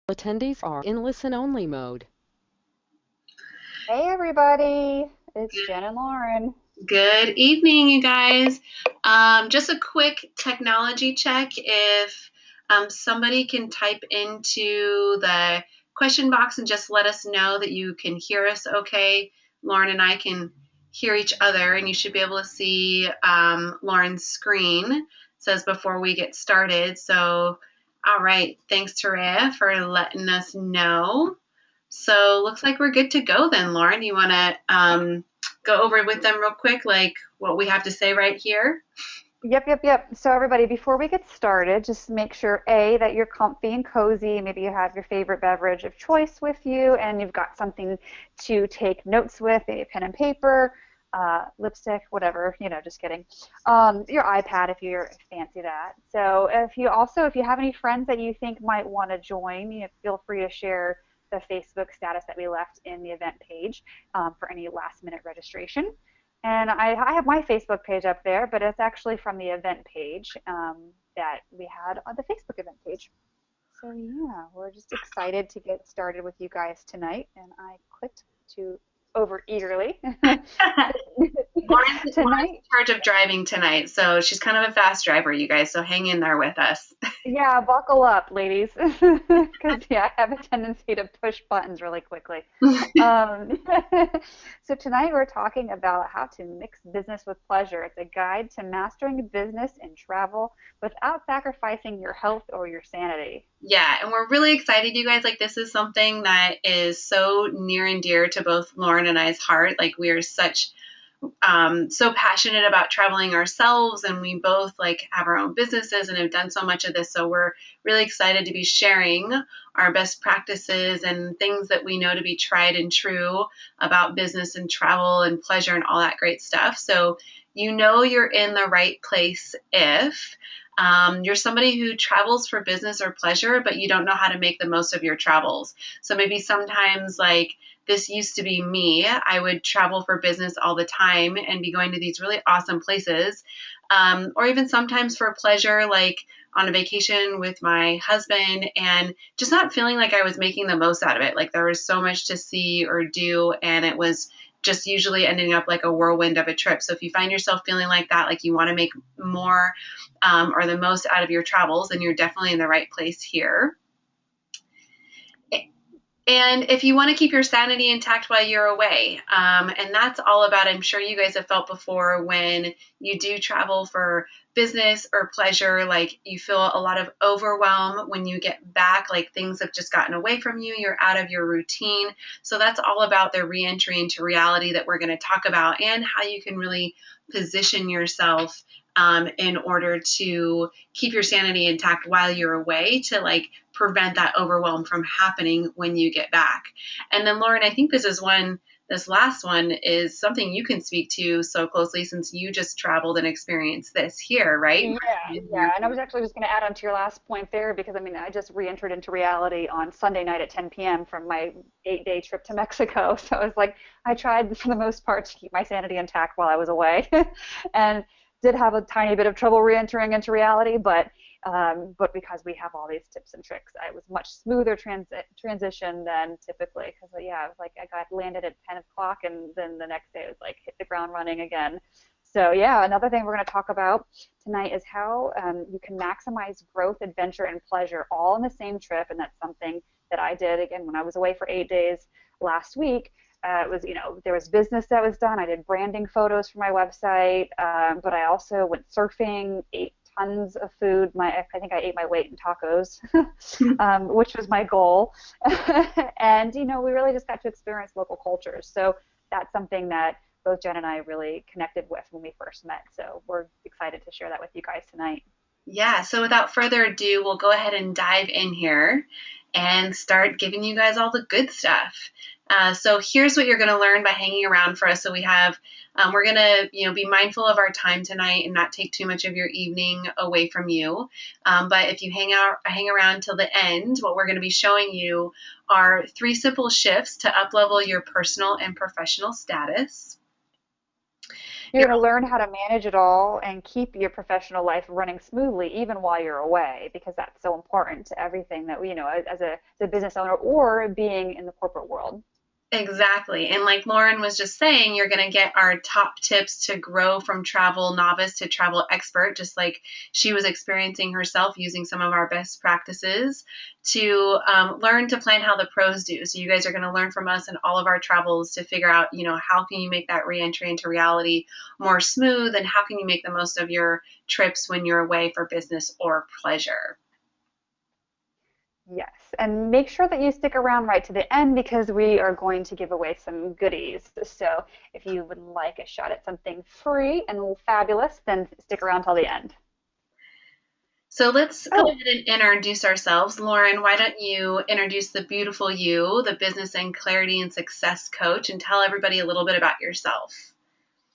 Attendees are in listen-only mode. Hey everybody, it's Jen and Lauren. Good evening, you guys. Just a quick technology check. If somebody can type into the question box and just let us know that you can hear us okay, Lauren and I can hear each other, and you should be able to see Lauren's screen. It says before we get started. So, all right. Thanks, Terea, for letting us know. So, looks like we're good to go then, Lauren. You want to go over with them real quick, like what we have to say right here? Yep. So everybody, before we get started, just make sure A, that you're comfy and cozy. Maybe you have your favorite beverage of choice with you and you've got something to take notes with, maybe a pen and paper, lipstick, whatever, just kidding. Your iPad if you fancy that. So if you have any friends that you think might want to join, feel free to share the Facebook status that we left in the event page for any last minute registration. And I have my Facebook page up there, but it's actually from the event page that we had on the Facebook event page. So yeah, we're just excited to get started with you guys tonight, and I clicked to over eagerly Lauren's in tonight. charge of driving tonight, so she's kind of a fast driver, you guys, so hang in there with us. Yeah, buckle up, ladies, because yeah, I have a tendency to push buttons really quickly. Um, so tonight we're talking about how to mix business with pleasure. It's a guide to mastering business and travel without sacrificing your health or your sanity. Yeah, and we're really excited, you guys. Like, this is something that is so near and dear to both Lauren and I's heart. Like, we are so passionate about traveling ourselves, and we both like have our own businesses and have done so much of this. So we're really excited to be sharing our best practices and things that we know to be tried and true about business and travel and pleasure and all that great stuff. So you're in the right place if you're somebody who travels for business or pleasure, but you don't know how to make the most of your travels. So maybe sometimes, like, this used to be me. I would travel for business all the time and be going to these really awesome places. Or even sometimes for pleasure, like on a vacation with my husband, and just not feeling like I was making the most out of it. Like, there was so much to see or do, and it was just usually ending up like a whirlwind of a trip. So if you find yourself feeling like that, like you want to make more or the most out of your travels, then you're definitely in the right place here. And if you want to keep your sanity intact while you're away, and that's all about, I'm sure you guys have felt before when you do travel for business or pleasure, like you feel a lot of overwhelm when you get back, like things have just gotten away from you, you're out of your routine. So that's all about the reentry into reality that we're going to talk about, and how you can really position yourself in order to keep your sanity intact while you're away, to like prevent that overwhelm from happening when you get back. And then Lauren, I think this last one is something you can speak to so closely, since you just traveled and experienced this here, right? Yeah. And I was actually just going to add on to your last point there because I mean, I just re-entered into reality on Sunday night at 10 p.m. from my 8-day trip to Mexico. So it was like I tried for the most part to keep my sanity intact while I was away, and did have a tiny bit of trouble re-entering into reality, but because we have all these tips and tricks, it was much smoother transition than typically. Because yeah, it was like I got landed at 10 o'clock, and then the next day it was like hit the ground running again. So yeah, another thing we're going to talk about tonight is how you can maximize growth, adventure, and pleasure all in the same trip, and that's something that I did again when I was away for 8 days last week. It was, there was business that was done. I did branding photos for my website, but I also went surfing, ate tons of food. I think I ate my weight in tacos, which was my goal. And, we really just got to experience local cultures. So that's something that both Jen and I really connected with when we first met. So we're excited to share that with you guys tonight. Yeah, so without further ado, we'll go ahead and dive in here and start giving you guys all the good stuff. So here's what you're going to learn by hanging around for us. So we're going to, be mindful of our time tonight and not take too much of your evening away from you. But if you hang around till the end, what we're going to be showing you are 3 simple shifts to uplevel your personal and professional status. You're going to learn how to manage it all and keep your professional life running smoothly even while you're away, because that's so important to everything that, as a business owner or being in the corporate world. Exactly. And like Lauren was just saying, you're going to get our top tips to grow from travel novice to travel expert, just like she was experiencing herself using some of our best practices to learn to plan how the pros do. So you guys are going to learn from us in all of our travels to figure out, how can you make that reentry into reality more smooth, and how can you make the most of your trips when you're away for business or pleasure. Yes, and make sure that you stick around right to the end because we are going to give away some goodies. So if you would like a shot at something free and fabulous, then stick around till the end. So let's go Oh, ahead and introduce ourselves. Lauren, why don't you introduce the beautiful you, the business and clarity and success coach, and tell everybody a little bit about yourself.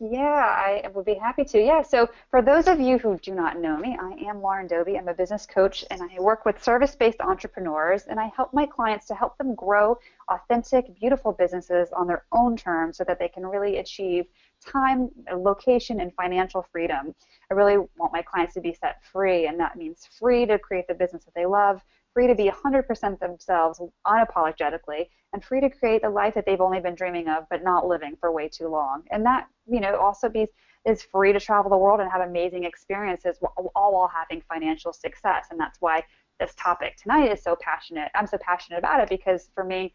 yeah, I would be happy to. Yeah, so for those of you who do not know me, I am Lauren Dobey. I'm a business coach and I work with service-based entrepreneurs and I help my clients to help them grow authentic, beautiful businesses on their own terms so that they can really achieve time, location, and financial freedom. I really want my clients to be set free, and that means free to create the business that they love, free to be 100% themselves unapologetically, and free to create the life that they've only been dreaming of but not living for way too long. And that, also is free to travel the world and have amazing experiences all while having financial success. And that's why this topic tonight is so passionate. I'm so passionate about it because for me,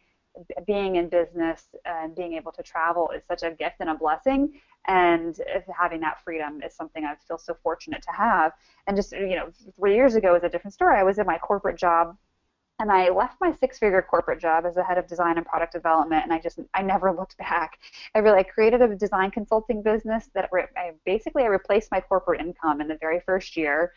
being in business and being able to travel is such a gift and a blessing. And having that freedom is something I feel so fortunate to have. And just, 3 years ago was a different story. I was in my corporate job and I left my six-figure corporate job as the head of design and product development, and I never looked back. I created a design consulting business that I replaced my corporate income in the very first year.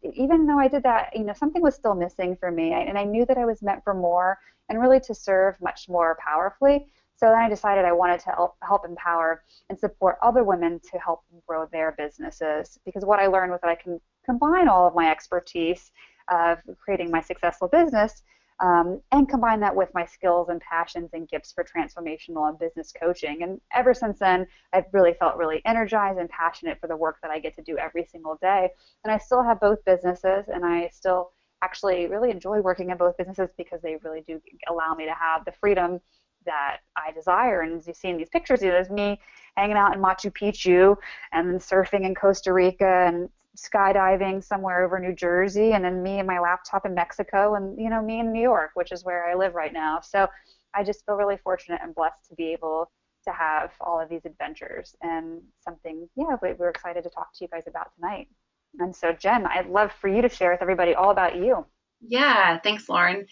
Even though I did that, something was still missing for me, and I knew that I was meant for more and really to serve much more powerfully. So then I decided I wanted to help empower and support other women to help them grow their businesses, because what I learned was that I can combine all of my expertise of creating my successful business and combine that with my skills and passions and gifts for transformational and business coaching. And ever since then, I've really felt really energized and passionate for the work that I get to do every single day. And I still have both businesses, and I still actually really enjoy working in both businesses because they really do allow me to have the freedom that I desire. And as you see in these pictures, there's me hanging out in Machu Picchu and then surfing in Costa Rica and skydiving somewhere over New Jersey, and then me and my laptop in Mexico, and me in New York, which is where I live right now. So I just feel really fortunate and blessed to be able to have all of these adventures, and something, we're excited to talk to you guys about tonight. And so Jen, I'd love for you to share with everybody all about you. Yeah, thanks, Lauren.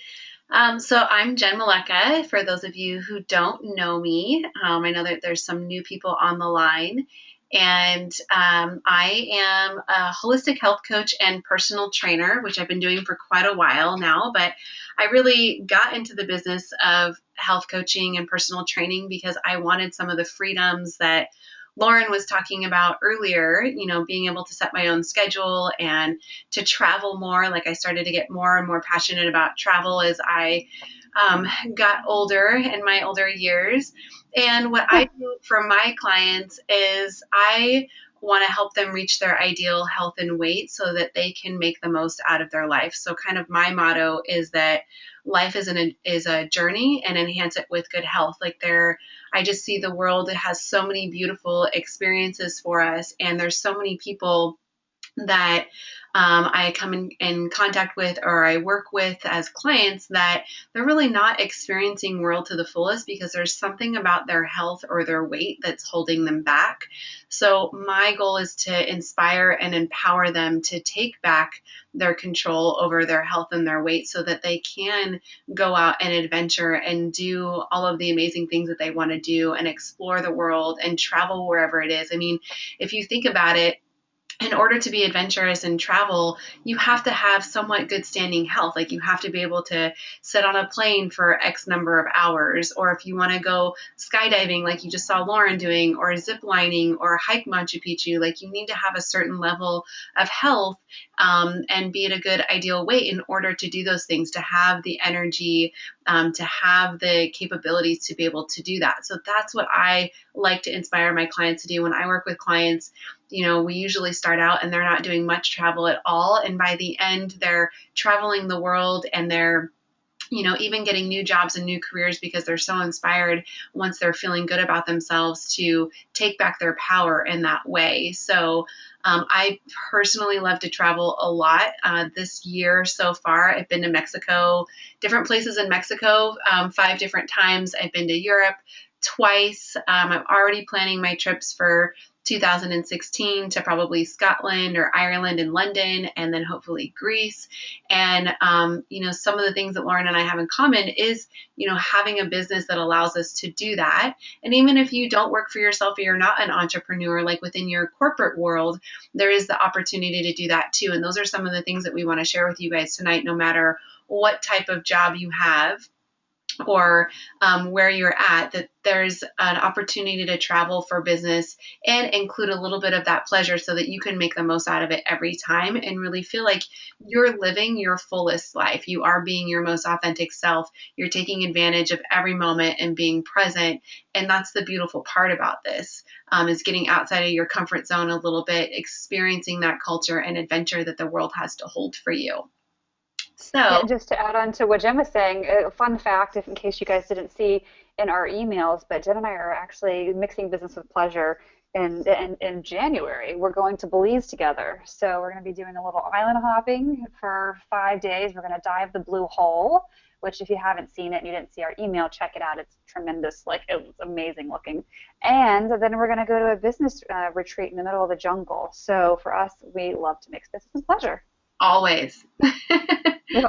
So I'm Jenn Malecha. For those of you who don't know me, I know that there's some new people on the line. And I am a holistic health coach and personal trainer, which I've been doing for quite a while now. But I really got into the business of health coaching and personal training because I wanted some of the freedoms that Lauren was talking about earlier, being able to set my own schedule and to travel more. Like I started to get more and more passionate about travel as I got older in my older years. And what I do for my clients is I want to help them reach their ideal health and weight so that they can make the most out of their life. So kind of my motto is that life is a journey, and enhance it with good health. I just see the world, it has so many beautiful experiences for us, and there's so many people that I come in contact with or I work with as clients that they're really not experiencing world to the fullest because there's something about their health or their weight that's holding them back. So my goal is to inspire and empower them to take back their control over their health and their weight so that they can go out and adventure and do all of the amazing things that they want to do and explore the world and travel wherever it is. I mean, if you think about it, in order to be adventurous and travel, you have to have somewhat good standing health. Like you have to be able to sit on a plane for X number of hours, or if you want to go skydiving, like you just saw Lauren doing, or zip lining, or hike Machu Picchu, like you need to have a certain level of health and be at a good ideal weight in order to do those things, to have the energy, to have the capabilities to be able to do that. So that's what I like to inspire my clients to do. When I work with clients, we usually start out and they're not doing much travel at all. And by the end, they're traveling the world and they're even getting new jobs and new careers because they're so inspired once they're feeling good about themselves to take back their power in that way. So I personally love to travel a lot. This year so far, I've been to Mexico, different places in Mexico, 5 different times. I've been to Europe twice. I'm already planning my trips for 2016 to probably Scotland or Ireland and London, and then hopefully Greece. And, some of the things that Lauren and I have in common is, having a business that allows us to do that. And even if you don't work for yourself or you're not an entrepreneur, like within your corporate world, there is the opportunity to do that too. And those are some of the things that we want to share with you guys tonight, no matter what type of job you have or where you're at, that there's an opportunity to travel for business and include a little bit of that pleasure so that you can make the most out of it every time and really feel like you're living your fullest life. You are being your most authentic self. You're taking advantage of every moment and being present. And that's the beautiful part about this, is getting outside of your comfort zone a little bit, experiencing that culture and adventure that the world has to hold for you. So, Yeah, just to add on to what Jen was saying, a fun fact, if in case you guys didn't see in our emails, but Jen and I are actually mixing business with pleasure. In January, we're going to Belize together. So we're going to be doing a little island hopping for 5 days. We're going to dive the Blue Hole, which if you haven't seen it and you didn't see our email, check it out. It's tremendous. Like, it was amazing looking. And then we're going to go to a business retreat in the middle of the jungle. So for us, we love to mix business and pleasure. always.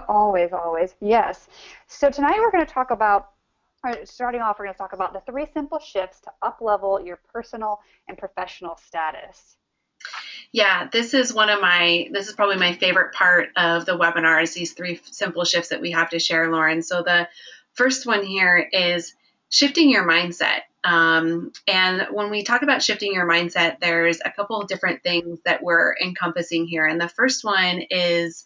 Always, always. Yes. So tonight we're going to talk about, starting off, we're going to talk about the 3 simple shifts to up-level your personal and professional status. Yeah, this is probably my favorite part of the webinar, is these 3 simple shifts that we have to share, Lauren. So the first one here is shifting your mindset. And when we talk about shifting your mindset, there's a couple of different things that we're encompassing here. And the first one is,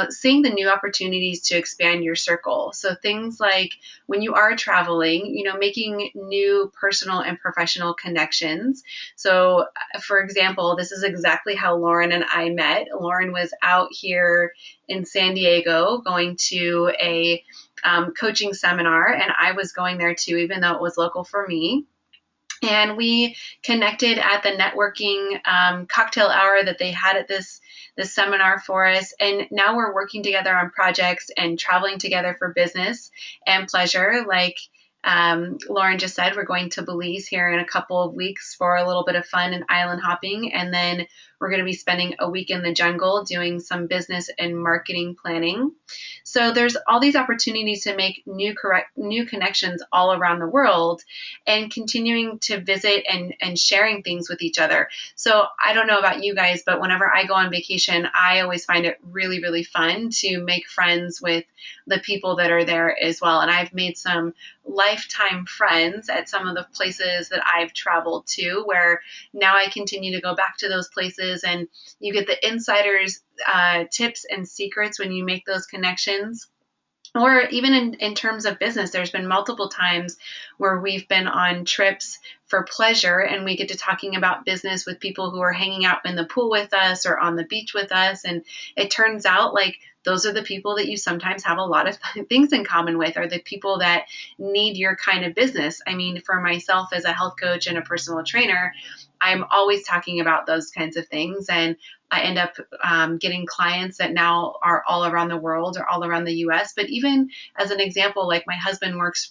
seeing the new opportunities to expand your circle. So things like when you are traveling, making new personal and professional connections. So for example, this is exactly how Lauren and I met. Lauren was out here in San Diego going to a coaching seminar, and I was going there too, even though it was local for me. And we connected at the networking cocktail hour that they had at this seminar for us. And now we're working together on projects and traveling together for business and pleasure. Like Lauren just said, we're going to Belize here in a couple of weeks for a little bit of fun and island hopping. And then we're going to be spending a week in the jungle doing some business and marketing planning. So there's all these opportunities to make new connections all around the world and continuing to visit and sharing things with each other. So I don't know about you guys, but whenever I go on vacation, I always find it really, really fun to make friends with the people that are there as well. And I've made some lifetime friends at some of the places that I've traveled to, where now I continue to go back to those places, and you get the insiders tips and secrets when you make those connections. Or even in terms of business, there's been multiple times where we've been on trips for pleasure and we get to talking about business with people who are hanging out in the pool with us or on the beach with us. And it turns out like those are the people that you sometimes have a lot of things in common with, are the people that need your kind of business. I mean, for myself as a health coach and a personal trainer, I'm always talking about those kinds of things. And I end up getting clients that now are all around the world or all around the US. But even as an example, like my husband works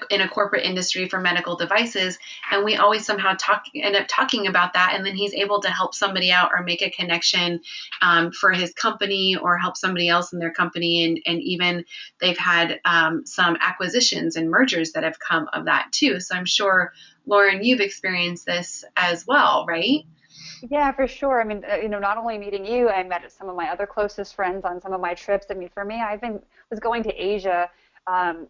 in a corporate industry for medical devices, and we always somehow end up talking about that, and then he's able to help somebody out or make a connection for his company or help somebody else in their company, and even they've had some acquisitions and mergers that have come of that too. So I'm sure, Lauren, you've experienced this as well, right? Yeah, for sure. I mean, not only meeting you, I met some of my other closest friends on some of my trips. I mean, for me, was going to Asia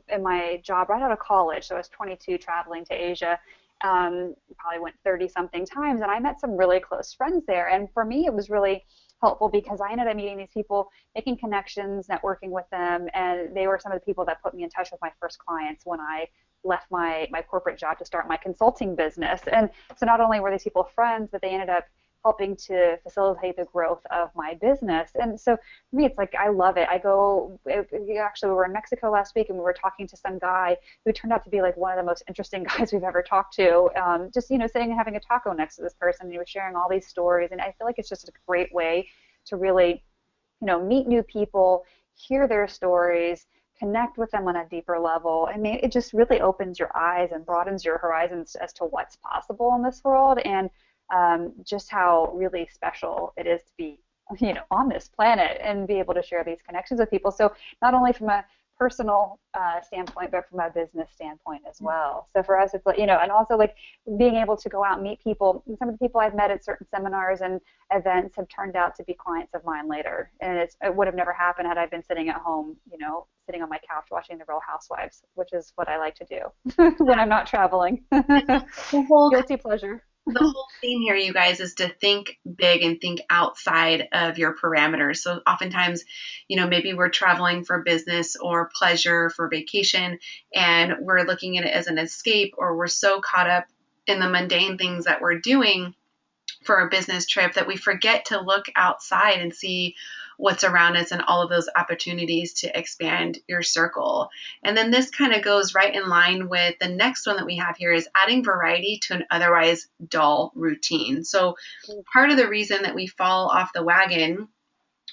in my job right out of college. So I was 22 traveling to Asia. Probably went 30 something times, and I met some really close friends there. And for me, it was really helpful because I ended up meeting these people, making connections, networking with them, and they were some of the people that put me in touch with my first clients when I left my corporate job to start my consulting business. And so not only were these people friends, but they ended up helping to facilitate the growth of my business. And so for me, it's like I love it. Actually, we were in Mexico last week and we were talking to some guy who turned out to be like one of the most interesting guys we've ever talked to. Just, sitting and having a taco next to this person, and he was sharing all these stories. And I feel like it's just a great way to really, meet new people, hear their stories, connect with them on a deeper level. I mean, it just really opens your eyes and broadens your horizons as to what's possible in this world, and just how really special it is to be, on this planet and be able to share these connections with people. So not only from a personal standpoint, but from a business standpoint as well. So for us, it's like, and also like being able to go out and meet people. And some of the people I've met at certain seminars and events have turned out to be clients of mine later. And it would have never happened had I been sitting at home, sitting on my couch watching The Real Housewives, which is what I like to do when I'm not traveling. Guilty pleasure. The whole theme here, you guys, is to think big and think outside of your parameters. So oftentimes, maybe we're traveling for business or pleasure for vacation, and we're looking at it as an escape, or we're so caught up in the mundane things that we're doing for a business trip that we forget to look outside and see what's around us and all of those opportunities to expand your circle. And then this kind of goes right in line with the next one that we have here, is adding variety to an otherwise dull routine. So part of the reason that we fall off the wagon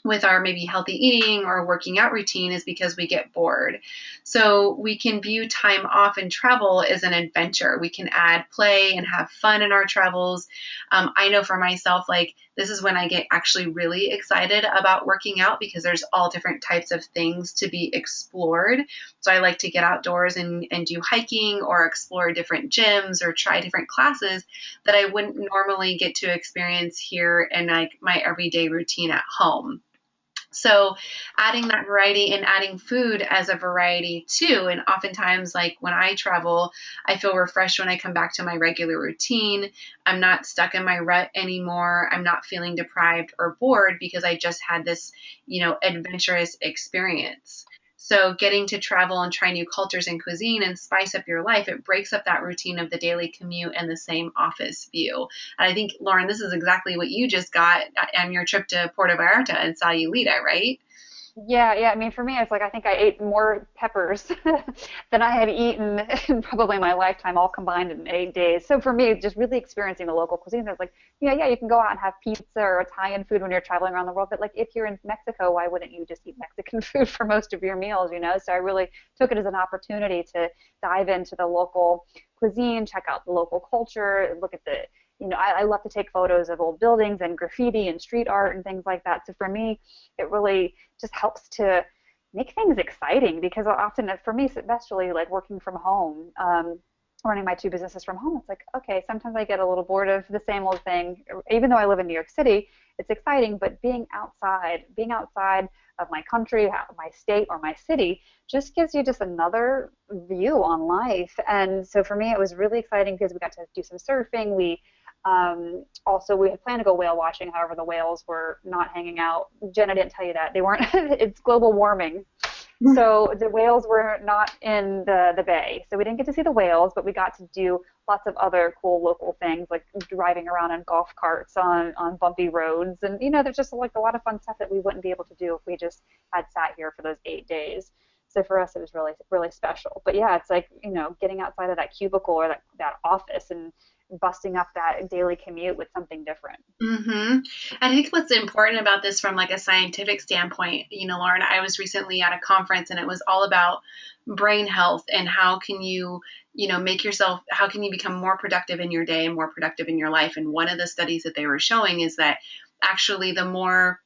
with our maybe healthy eating or working out routine is because we get bored. So we can view time off and travel as an adventure. We can add play and have fun in our travels. I know for myself, like, this is when I get actually really excited about working out, because there's all different types of things to be explored. So I like to get outdoors and do hiking or explore different gyms or try different classes that I wouldn't normally get to experience here in like my everyday routine at home. So adding that variety and adding food as a variety too. And oftentimes, like when I travel, I feel refreshed when I come back to my regular routine. I'm not stuck in my rut anymore. I'm not feeling deprived or bored because I just had this, adventurous experience. So getting to travel and try new cultures and cuisine and spice up your life, it breaks up that routine of the daily commute and the same office view. And I think, Lauren, this is exactly what you just got on your trip to Puerto Vallarta and Sayulita, right? Yeah. I mean, for me, it's like I think I ate more peppers than I had eaten in probably my lifetime, all combined in 8 days. So for me, just really experiencing the local cuisine, I was like, yeah, you can go out and have pizza or Italian food when you're traveling around the world. But like, if you're in Mexico, why wouldn't you just eat Mexican food for most of your meals? So I really took it as an opportunity to dive into the local cuisine, check out the local culture, look at I love to take photos of old buildings and graffiti and street art and things like that. So for me, it really just helps to make things exciting, because often for me, especially like working from home, running my two businesses from home, it's like, okay, sometimes I get a little bored of the same old thing. Even though I live in New York City, it's exciting, but being outside of my country, my state, or my city just gives you just another view on life. And so for me, it was really exciting because we got to do some surfing. Also, we had planned to go whale watching. However, the whales were not hanging out. Jen, I didn't tell you that. They weren't. It's global warming. So the whales were not in the bay. So we didn't get to see the whales, but we got to do lots of other cool local things, like driving around on golf carts on bumpy roads. And, there's just like a lot of fun stuff that we wouldn't be able to do if we just had sat here for those 8 days. So for us, it was really, really special. But yeah, it's like, getting outside of that cubicle or that office and busting up that daily commute with something different. Mm-hmm. I think what's important about this from like a scientific standpoint, Lauren, I was recently at a conference and it was all about brain health and how can you, how can you become more productive in your day and more productive in your life? And one of the studies that they were showing is that actually the more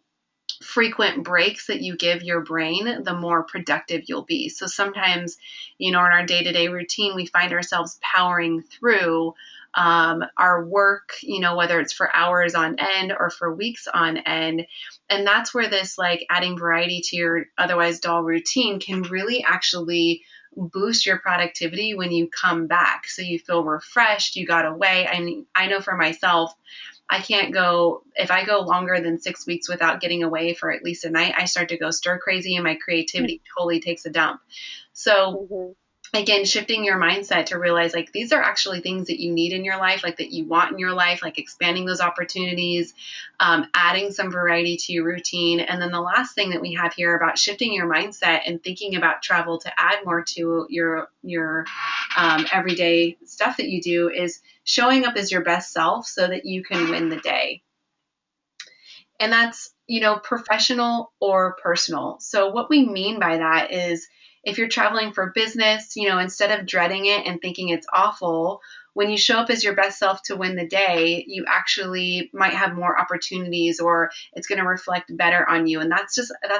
frequent breaks that you give your brain, the more productive you'll be. So sometimes, in our day-to-day routine, we find ourselves powering through our work, whether it's for hours on end or for weeks on end. And that's where this like adding variety to your otherwise dull routine can really actually boost your productivity when you come back. So you feel refreshed, you got away. I mean, I know for myself, I can't go, if I go longer than 6 weeks without getting away for at least a night, I start to go stir crazy and my creativity totally takes a dump. So again, shifting your mindset to realize like these are actually things that you need in your life, like that you want in your life, like expanding those opportunities, adding some variety to your routine. And then the last thing that we have here about shifting your mindset and thinking about travel to add more to your everyday stuff that you do is showing up as your best self so that you can win the day. And that's, professional or personal. So what we mean by that is if you're traveling for business, instead of dreading it and thinking it's awful, when you show up as your best self to win the day, you actually might have more opportunities or it's going to reflect better on you. And that's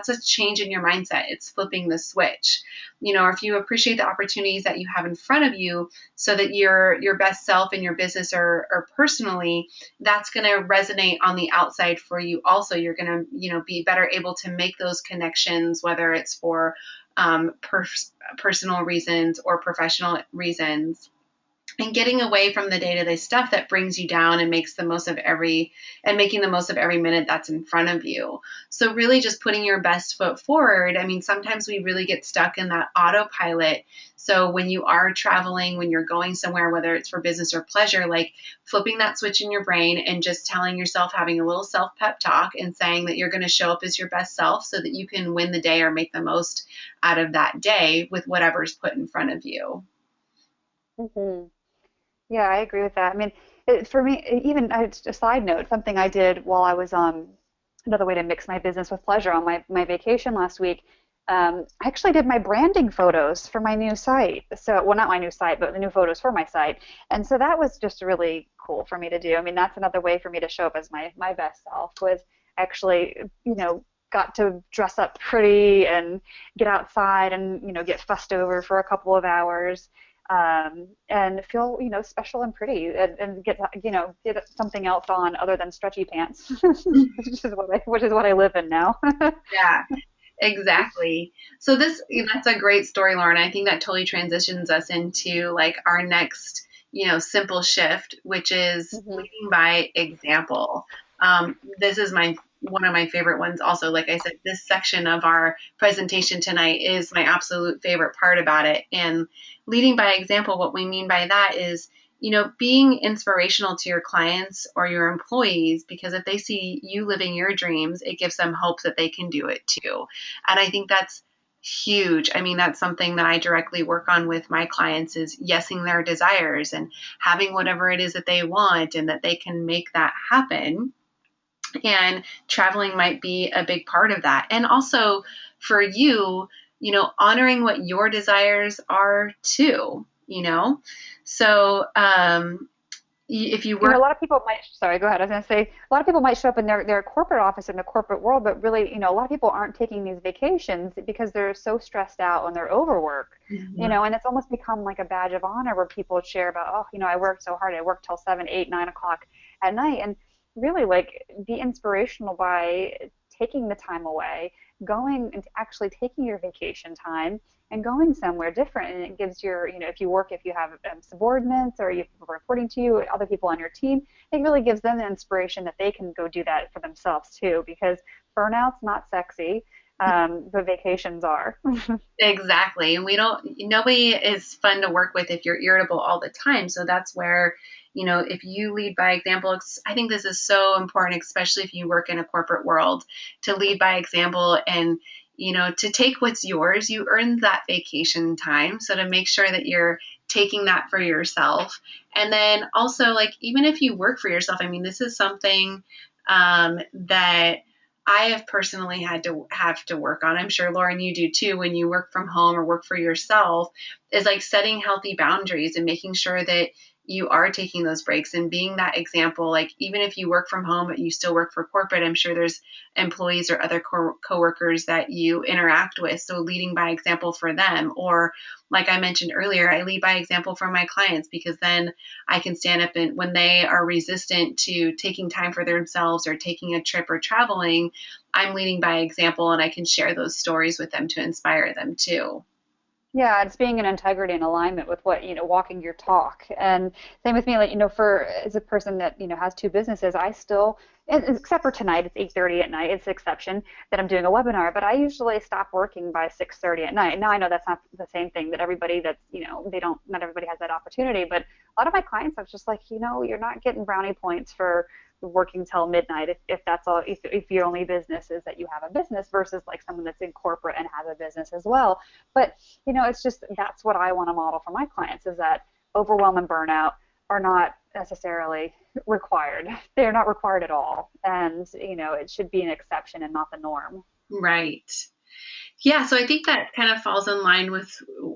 a change in your mindset. It's flipping the switch. Or if you appreciate the opportunities that you have in front of you so that your best self in your business or personally, that's going to resonate on the outside for you. Also, you're going to, be better able to make those connections, whether it's for personal reasons or professional reasons, and getting away from the day-to-day stuff that brings you down and making the most of every minute that's in front of you. So really just putting your best foot forward. I mean, sometimes we really get stuck in that autopilot. So when you are traveling, when you're going somewhere, whether it's for business or pleasure, like flipping that switch in your brain and just telling yourself, having a little self-pep talk and saying that you're going to show up as your best self so that you can win the day or make the most out of that day with whatever's put in front of you. Mm-hmm. Yeah, I agree with that. I mean, for me, even a side note, something I did while I was another way to mix my business with pleasure on my vacation last week. I actually did my branding photos for my new site. So, well, not my new site, but the new photos for my site. And so that was just really cool for me to do. I mean, that's another way for me to show up as my best self was actually, got to dress up pretty and get outside and, get fussed over for a couple of hours and feel special and pretty and get get something else on other than stretchy pants, which is what I live in now. Yeah, exactly. So that's a great story, Lauren. I think that totally transitions us into like our next, simple shift, which is leading by example. This is one of my favorite ones. Also, like I said, this section of our presentation tonight is my absolute favorite part about it. And leading by example, what we mean by that is, being inspirational to your clients or your employees, because if they see you living your dreams, it gives them hope that they can do it too. And I think that's huge. I mean, that's something that I directly work on with my clients is yesing their desires and having whatever it is that they want and that they can make that happen. And traveling might be a big part of that. And also for you, honoring what your desires are too, So if you work, a lot of people might, sorry, go ahead. I was going to say, a lot of people might show up in their corporate office in the corporate world, but really, a lot of people aren't taking these vacations because they're so stressed out and they're overworked, and it's almost become like a badge of honor where people share about, oh, I worked so hard. I worked till 7, 8, 9 o'clock at night. And really, like, be inspirational by taking the time away, going and actually taking your vacation time and going somewhere different. And it gives if you have subordinates or you have people reporting to you, other people on your team, it really gives them the inspiration that they can go do that for themselves too, because burnout's not sexy, but vacations are. Exactly. And nobody is fun to work with if you're irritable all the time. So that's where, if you lead by example, I think this is so important, especially if you work in a corporate world, to lead by example and, to take what's yours. You earned that vacation time. So to make sure that you're taking that for yourself. And then also, like, even if you work for yourself, I mean, this is something that I have personally have to work on. I'm sure, Lauren, you do too, when you work from home or work for yourself, is like setting healthy boundaries and making sure that you are taking those breaks and being that example. Like, even if you work from home, but you still work for corporate, I'm sure there's employees or other coworkers that you interact with. So leading by example for them, or like I mentioned earlier, I lead by example for my clients, because then I can stand up and when they are resistant to taking time for themselves or taking a trip or traveling, I'm leading by example and I can share those stories with them to inspire them too. Yeah, it's being in integrity and alignment with what, walking your talk. And same with me, like, for as a person that, has two businesses, I still, except for tonight, it's 8:30 at night. It's an exception that I'm doing a webinar, but I usually stop working by 6:30 at night. Now I know that's not the same thing that everybody that's, not everybody has that opportunity, but a lot of my clients, I was just like, you're not getting brownie points for working till midnight if that's all, if your only business is that you have a business versus like someone that's in corporate and has a business as well. But it's just that's what I want to model for my clients, is that overwhelm and burnout are not necessarily required. They're not required at all. And it should be an exception and not the norm. Right. Yeah, so I think that kind of falls in line with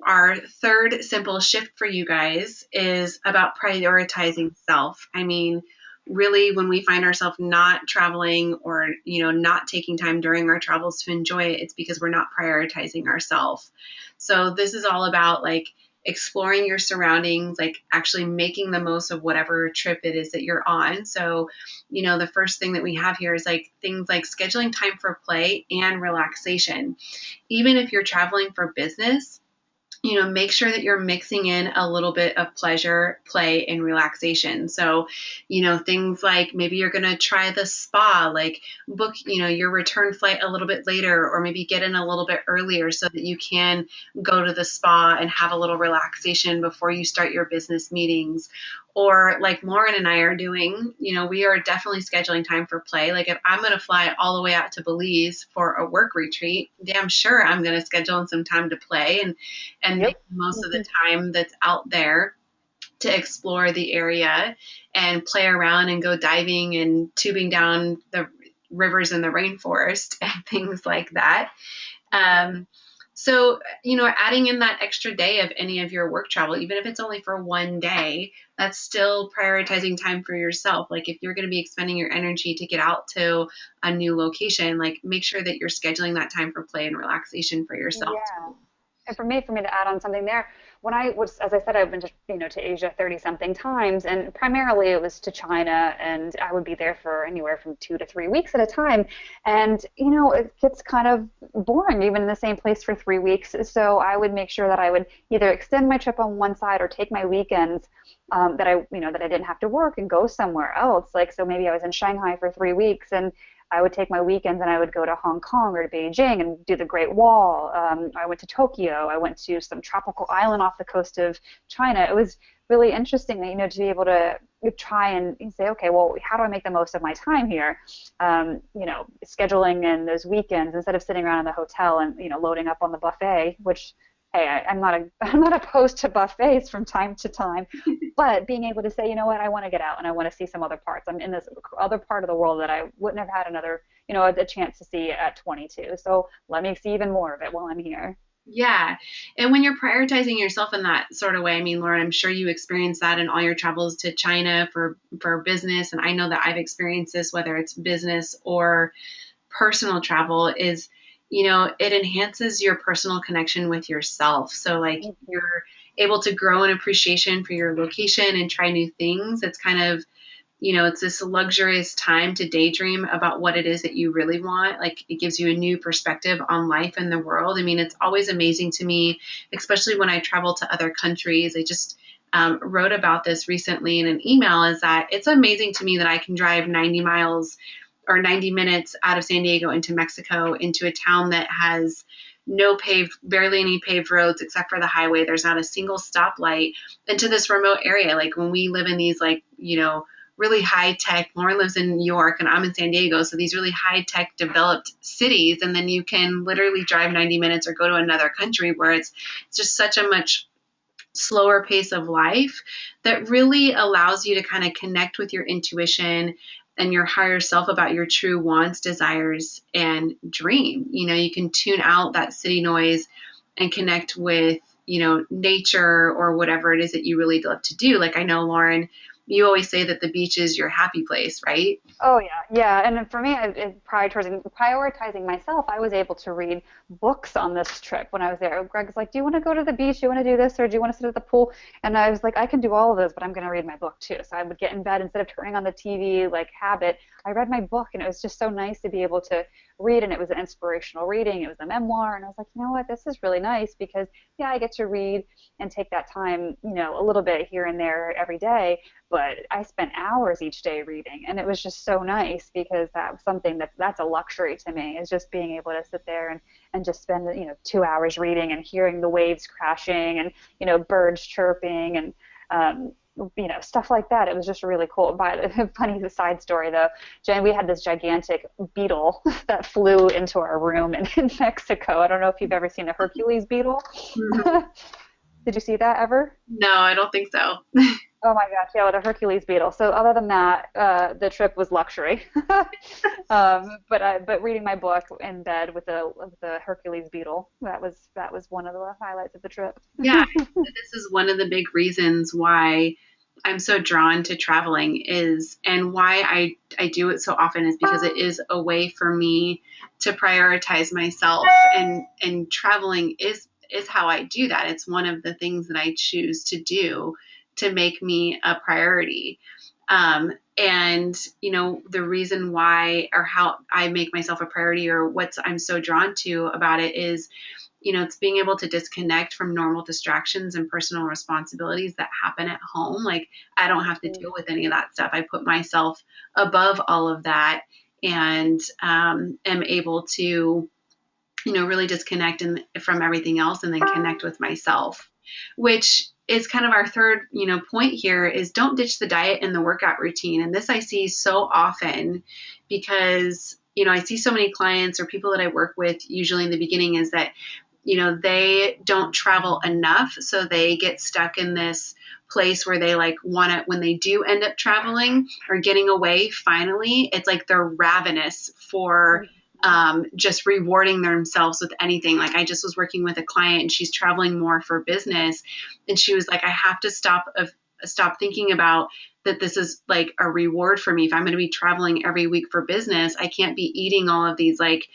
our third simple shift for you guys, is about prioritizing self. I mean, really, when we find ourselves not traveling or, not taking time during our travels to enjoy it, it's because we're not prioritizing ourselves. So this is all about like exploring your surroundings, like actually making the most of whatever trip it is that you're on. So, the first thing that we have here is like things like scheduling time for play and relaxation. Even if you're traveling for business, make sure that you're mixing in a little bit of pleasure, play, and relaxation. So, things like maybe you're going to try the spa, like book, your return flight a little bit later, or maybe get in a little bit earlier so that you can go to the spa and have a little relaxation before you start your business meetings. Or like Lauren and I are doing, we are definitely scheduling time for play. Like if I'm going to fly all the way out to Belize for a work retreat, damn sure I'm going to schedule in some time to play and make Yep. the most of the time that's out there to explore the area and play around and go diving and tubing down the rivers in the rainforest and things like that. So, adding in that extra day of any of your work travel, even if it's only for one day, that's still prioritizing time for yourself. Like if you're going to be expending your energy to get out to a new location, like make sure that you're scheduling that time for play and relaxation for yourself. Yeah. And for me to add on something there, when I was, as I said, I've been to Asia 30 something times, and primarily it was to China, and I would be there for anywhere from 2 to 3 weeks at a time. And, it gets kind of boring even in the same place for 3 weeks. So I would make sure that I would either extend my trip on one side or take my weekends that I didn't have to work and go somewhere else. Like, so maybe I was in Shanghai for 3 weeks, and I would take my weekends and I would go to Hong Kong or to Beijing and do the Great Wall. I went to Tokyo. I went to some tropical island off the coast of China. It was really interesting, to be able to try and say, okay, well, how do I make the most of my time here? Scheduling in those weekends instead of sitting around in the hotel and loading up on the buffet, which hey, I'm not opposed to buffets from time to time, but being able to say, you know what, I want to get out and I want to see some other parts. I'm in this other part of the world that I wouldn't have had another, a chance to see at 22. So let me see even more of it while I'm here. Yeah. And when you're prioritizing yourself in that sort of way, I mean, Lauren, I'm sure you experienced that in all your travels to China for business. And I know that I've experienced this, whether it's business or personal travel, is, it enhances your personal connection with yourself. So like you're able to grow an appreciation for your location and try new things. It's kind of, it's this luxurious time to daydream about what it is that you really want. Like it gives you a new perspective on life and the world. I mean, it's always amazing to me, especially when I travel to other countries. I just wrote about this recently in an email, is that it's amazing to me that I can drive 90 miles or 90 minutes out of San Diego into Mexico, into a town that has barely any paved roads except for the highway. There's not a single stoplight, into this remote area. Like when we live in these really high tech, Lauren lives in New York and I'm in San Diego. So these really high tech developed cities. And then you can literally drive 90 minutes or go to another country where it's just such a much slower pace of life that really allows you to kind of connect with your intuition and your higher self about your true wants, desires, and dream. You can tune out that city noise and connect with, nature or whatever it is that you really love to do. Like I know, Lauren, you always say that the beach is your happy place, right? Oh yeah, yeah. And then for me, prioritizing myself, I was able to read books on this trip when I was there. Greg's like, "Do you want to go to the beach? Do you want to do this, or do you want to sit at the pool?" And I was like, "I can do all of those, but I'm going to read my book too." So I would get in bed instead of turning on the TV like habit. I read my book, and it was just so nice to be able to read. And it was an inspirational reading. It was a memoir, and I was like, you know what, this is really nice because yeah, I get to read and take that time, a little bit here and there every day, but I spent hours each day reading, and it was just so nice because that was something that's a luxury to me, is just being able to sit there and just spend 2 hours reading and hearing the waves crashing and birds chirping and stuff like that. It was just really cool. But funny side story though, Jen, we had this gigantic beetle that flew into our room in Mexico. I don't know if you've ever seen a Hercules beetle. Mhm. Did you see that ever? No, I don't think so. Oh my gosh, yeah, with a Hercules beetle. So other than that, the trip was luxury. But reading my book in bed with the Hercules beetle, that was one of the highlights of the trip. Yeah, this is one of the big reasons why I'm so drawn to traveling is, and why I do it so often is because it is a way for me to prioritize myself, and traveling is how I do that. It's one of the things that I choose to do to make me a priority. And the reason why or how I make myself a priority or what I'm so drawn to about it is, it's being able to disconnect from normal distractions and personal responsibilities that happen at home. Like I don't have to deal with any of that stuff. I put myself above all of that, and am able to, really disconnect from everything else and then connect with myself, which is kind of our third, point here is don't ditch the diet and the workout routine. And this I see so often because, I see so many clients or people that I work with usually in the beginning is that, they don't travel enough. So they get stuck in this place where they like want to, when they do end up traveling or getting away, finally, it's like they're ravenous for just rewarding themselves with anything. Like I just was working with a client and she's traveling more for business. And she was like, I have to stop thinking about that this is like a reward for me. If I'm going to be traveling every week for business, I can't be eating all of these like,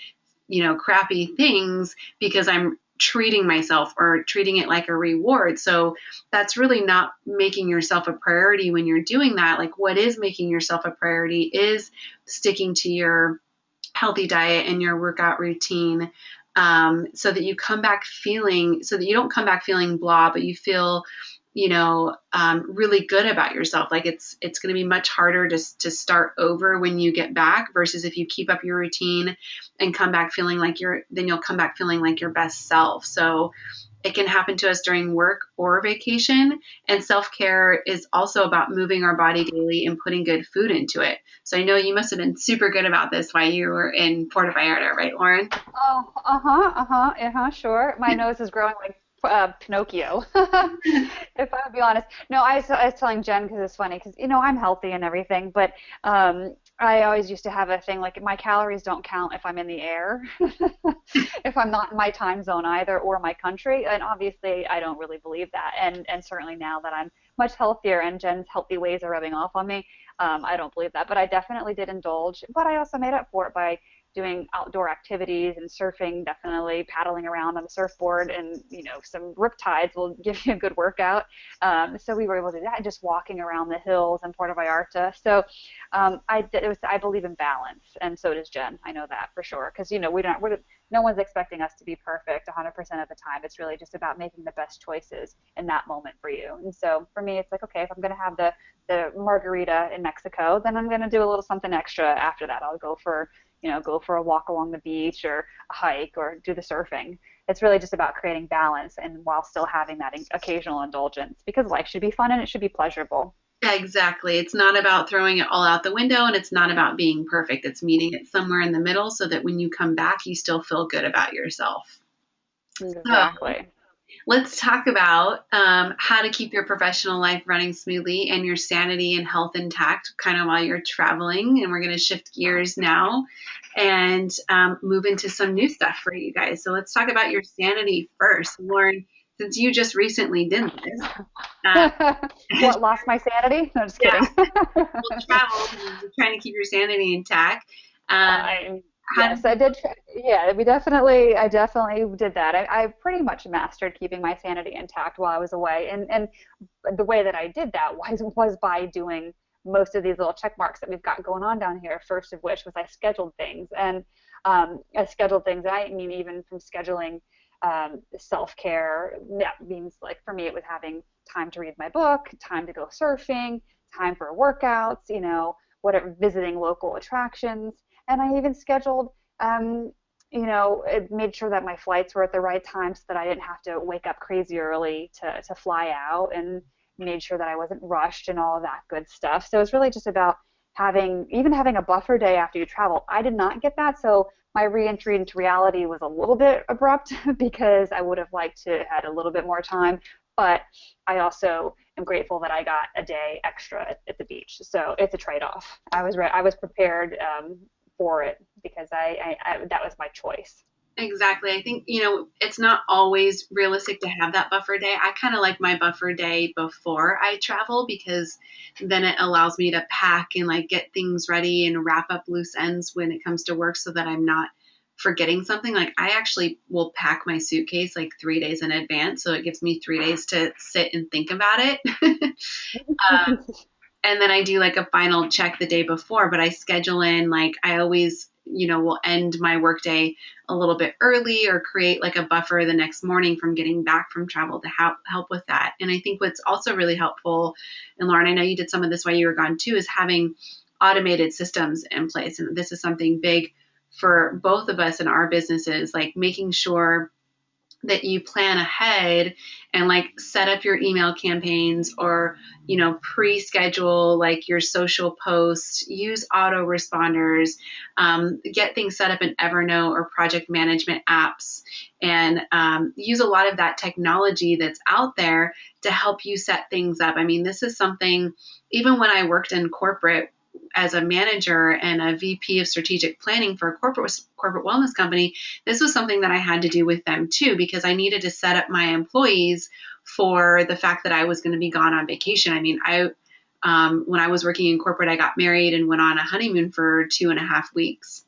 crappy things because I'm treating myself or treating it like a reward. So that's really not making yourself a priority when you're doing that. Like what is making yourself a priority is sticking to your healthy diet and your workout routine, so that you don't come back feeling blah, but you feel, really good about yourself. Like it's going to be much harder to start over when you get back versus if you keep up your routine and come back feeling like then you'll come back feeling like your best self. So it can happen to us during work or vacation. And self-care is also about moving our body daily and putting good food into it. So I know you must have been super good about this while you were in Puerto Vallarta, right, Lauren? Oh, sure. My nose is growing like Pinocchio, if I'll be honest. No, I was telling Jen because it's funny because, I'm healthy and everything, but I always used to have a thing like my calories don't count if I'm in the air, if I'm not in my time zone either or my country. And obviously, I don't really believe that. And certainly now that I'm much healthier and Jen's healthy ways are rubbing off on me, I don't believe that. But I definitely did indulge. But I also made up for it by doing outdoor activities and surfing, definitely paddling around on the surfboard, and some riptides will give you a good workout. So we were able to do that, just walking around the hills in Puerto Vallarta. So I believe in balance, and so does Jen. I know that for sure, because no one's expecting us to be perfect 100% of the time. It's really just about making the best choices in that moment for you. And so for me, it's like, okay, if I'm going to have the margarita in Mexico, then I'm going to do a little something extra after that. I'll go for a walk along the beach or a hike or do the surfing. It's really just about creating balance and while still having that occasional indulgence, because life should be fun and it should be pleasurable. Exactly. It's not about throwing it all out the window, and it's not about being perfect. It's meeting it somewhere in the middle so that when you come back, you still feel good about yourself. Exactly. So let's talk about how to keep your professional life running smoothly and your sanity and health intact kind of while you're traveling. And we're going to shift gears now and move into some new stuff for you guys. So let's talk about your sanity first. Lauren, since you just recently did this, uh, What, lost my sanity? No, just yeah, kidding. well, traveled and you're trying to keep your sanity intact. Um, how did Yes, I did. Yeah, I definitely did that. I pretty much mastered keeping my sanity intact while I was away, and the way that I did that was by doing most of these little check marks that we've got going on down here. First of which was I scheduled things, and I scheduled things. I mean, even from scheduling self-care, that means like for me, it was having time to read my book, time to go surfing, time for workouts, whatever, visiting local attractions, and I even scheduled. It made sure that my flights were at the right time so that I didn't have to wake up crazy early to fly out, and made sure that I wasn't rushed and all of that good stuff. So it's really just about having a buffer day after you travel. I did not get that, so my reentry into reality was a little bit abrupt because I would have liked to have had a little bit more time. But I also am grateful that I got a day extra at the beach. So it's a trade-off. I was prepared for it because that was my choice. Exactly. I think, it's not always realistic to have that buffer day. I kind of like my buffer day before I travel because then it allows me to pack and like get things ready and wrap up loose ends when it comes to work so that I'm not forgetting something. Like I actually will pack my suitcase like 3 days in advance. So it gives me 3 days to sit and think about it. And then I do like a final check the day before, but I schedule in like I always, will end my workday a little bit early or create like a buffer the next morning from getting back from travel to help with that. And I think what's also really helpful, and Lauren, I know you did some of this while you were gone too, is having automated systems in place. And this is something big for both of us in our businesses, like making sure that you plan ahead and like set up your email campaigns or pre-schedule like your social posts, use autoresponders, get things set up in Evernote or project management apps, and use a lot of that technology that's out there to help you set things up. I mean, this is something, even when I worked in corporate as a manager and a VP of strategic planning for a corporate wellness company, this was something that I had to do with them too, because I needed to set up my employees for the fact that I was going to be gone on vacation. I mean, when I was working in corporate, I got married and went on a honeymoon for 2.5 weeks.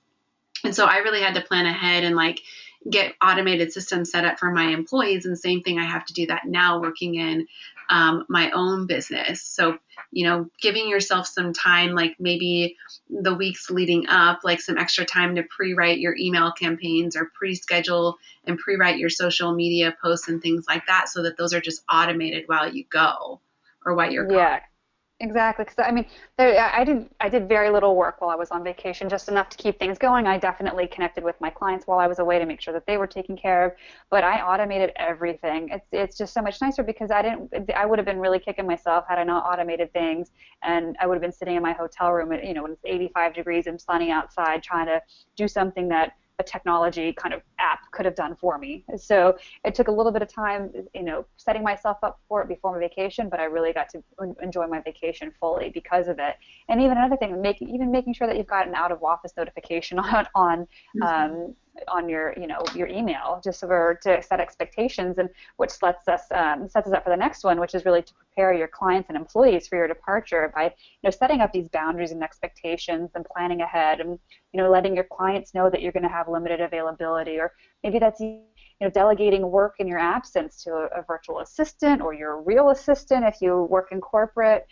And so I really had to plan ahead and like get automated systems set up for my employees. And the same thing, I have to do that now working in my own business. So, giving yourself some time, like maybe the weeks leading up, like some extra time to pre-write your email campaigns or pre-schedule and pre-write your social media posts and things like that so that those are just automated while you go or while you're gone. Yeah, exactly. Because I mean, I did very little work while I was on vacation, just enough to keep things going. I definitely connected with my clients while I was away to make sure that they were taken care of, but I automated everything. It's just so much nicer because I would have been really kicking myself had I not automated things, and I would have been sitting in my hotel room, when it's 85 degrees and sunny outside, trying to do something that a technology kind of app could have done for me. So it took a little bit of time, setting myself up for it before my vacation, but I really got to enjoy my vacation fully because of it. And even another thing, making sure that you've got an out of office notification on your email, just to set expectations, and which sets us up for the next one, which is really to prepare your clients and employees for your departure by setting up these boundaries and expectations and planning ahead, and letting your clients know that you're going to have limited availability, or maybe that's delegating work in your absence to a virtual assistant or your real assistant if you work in corporate,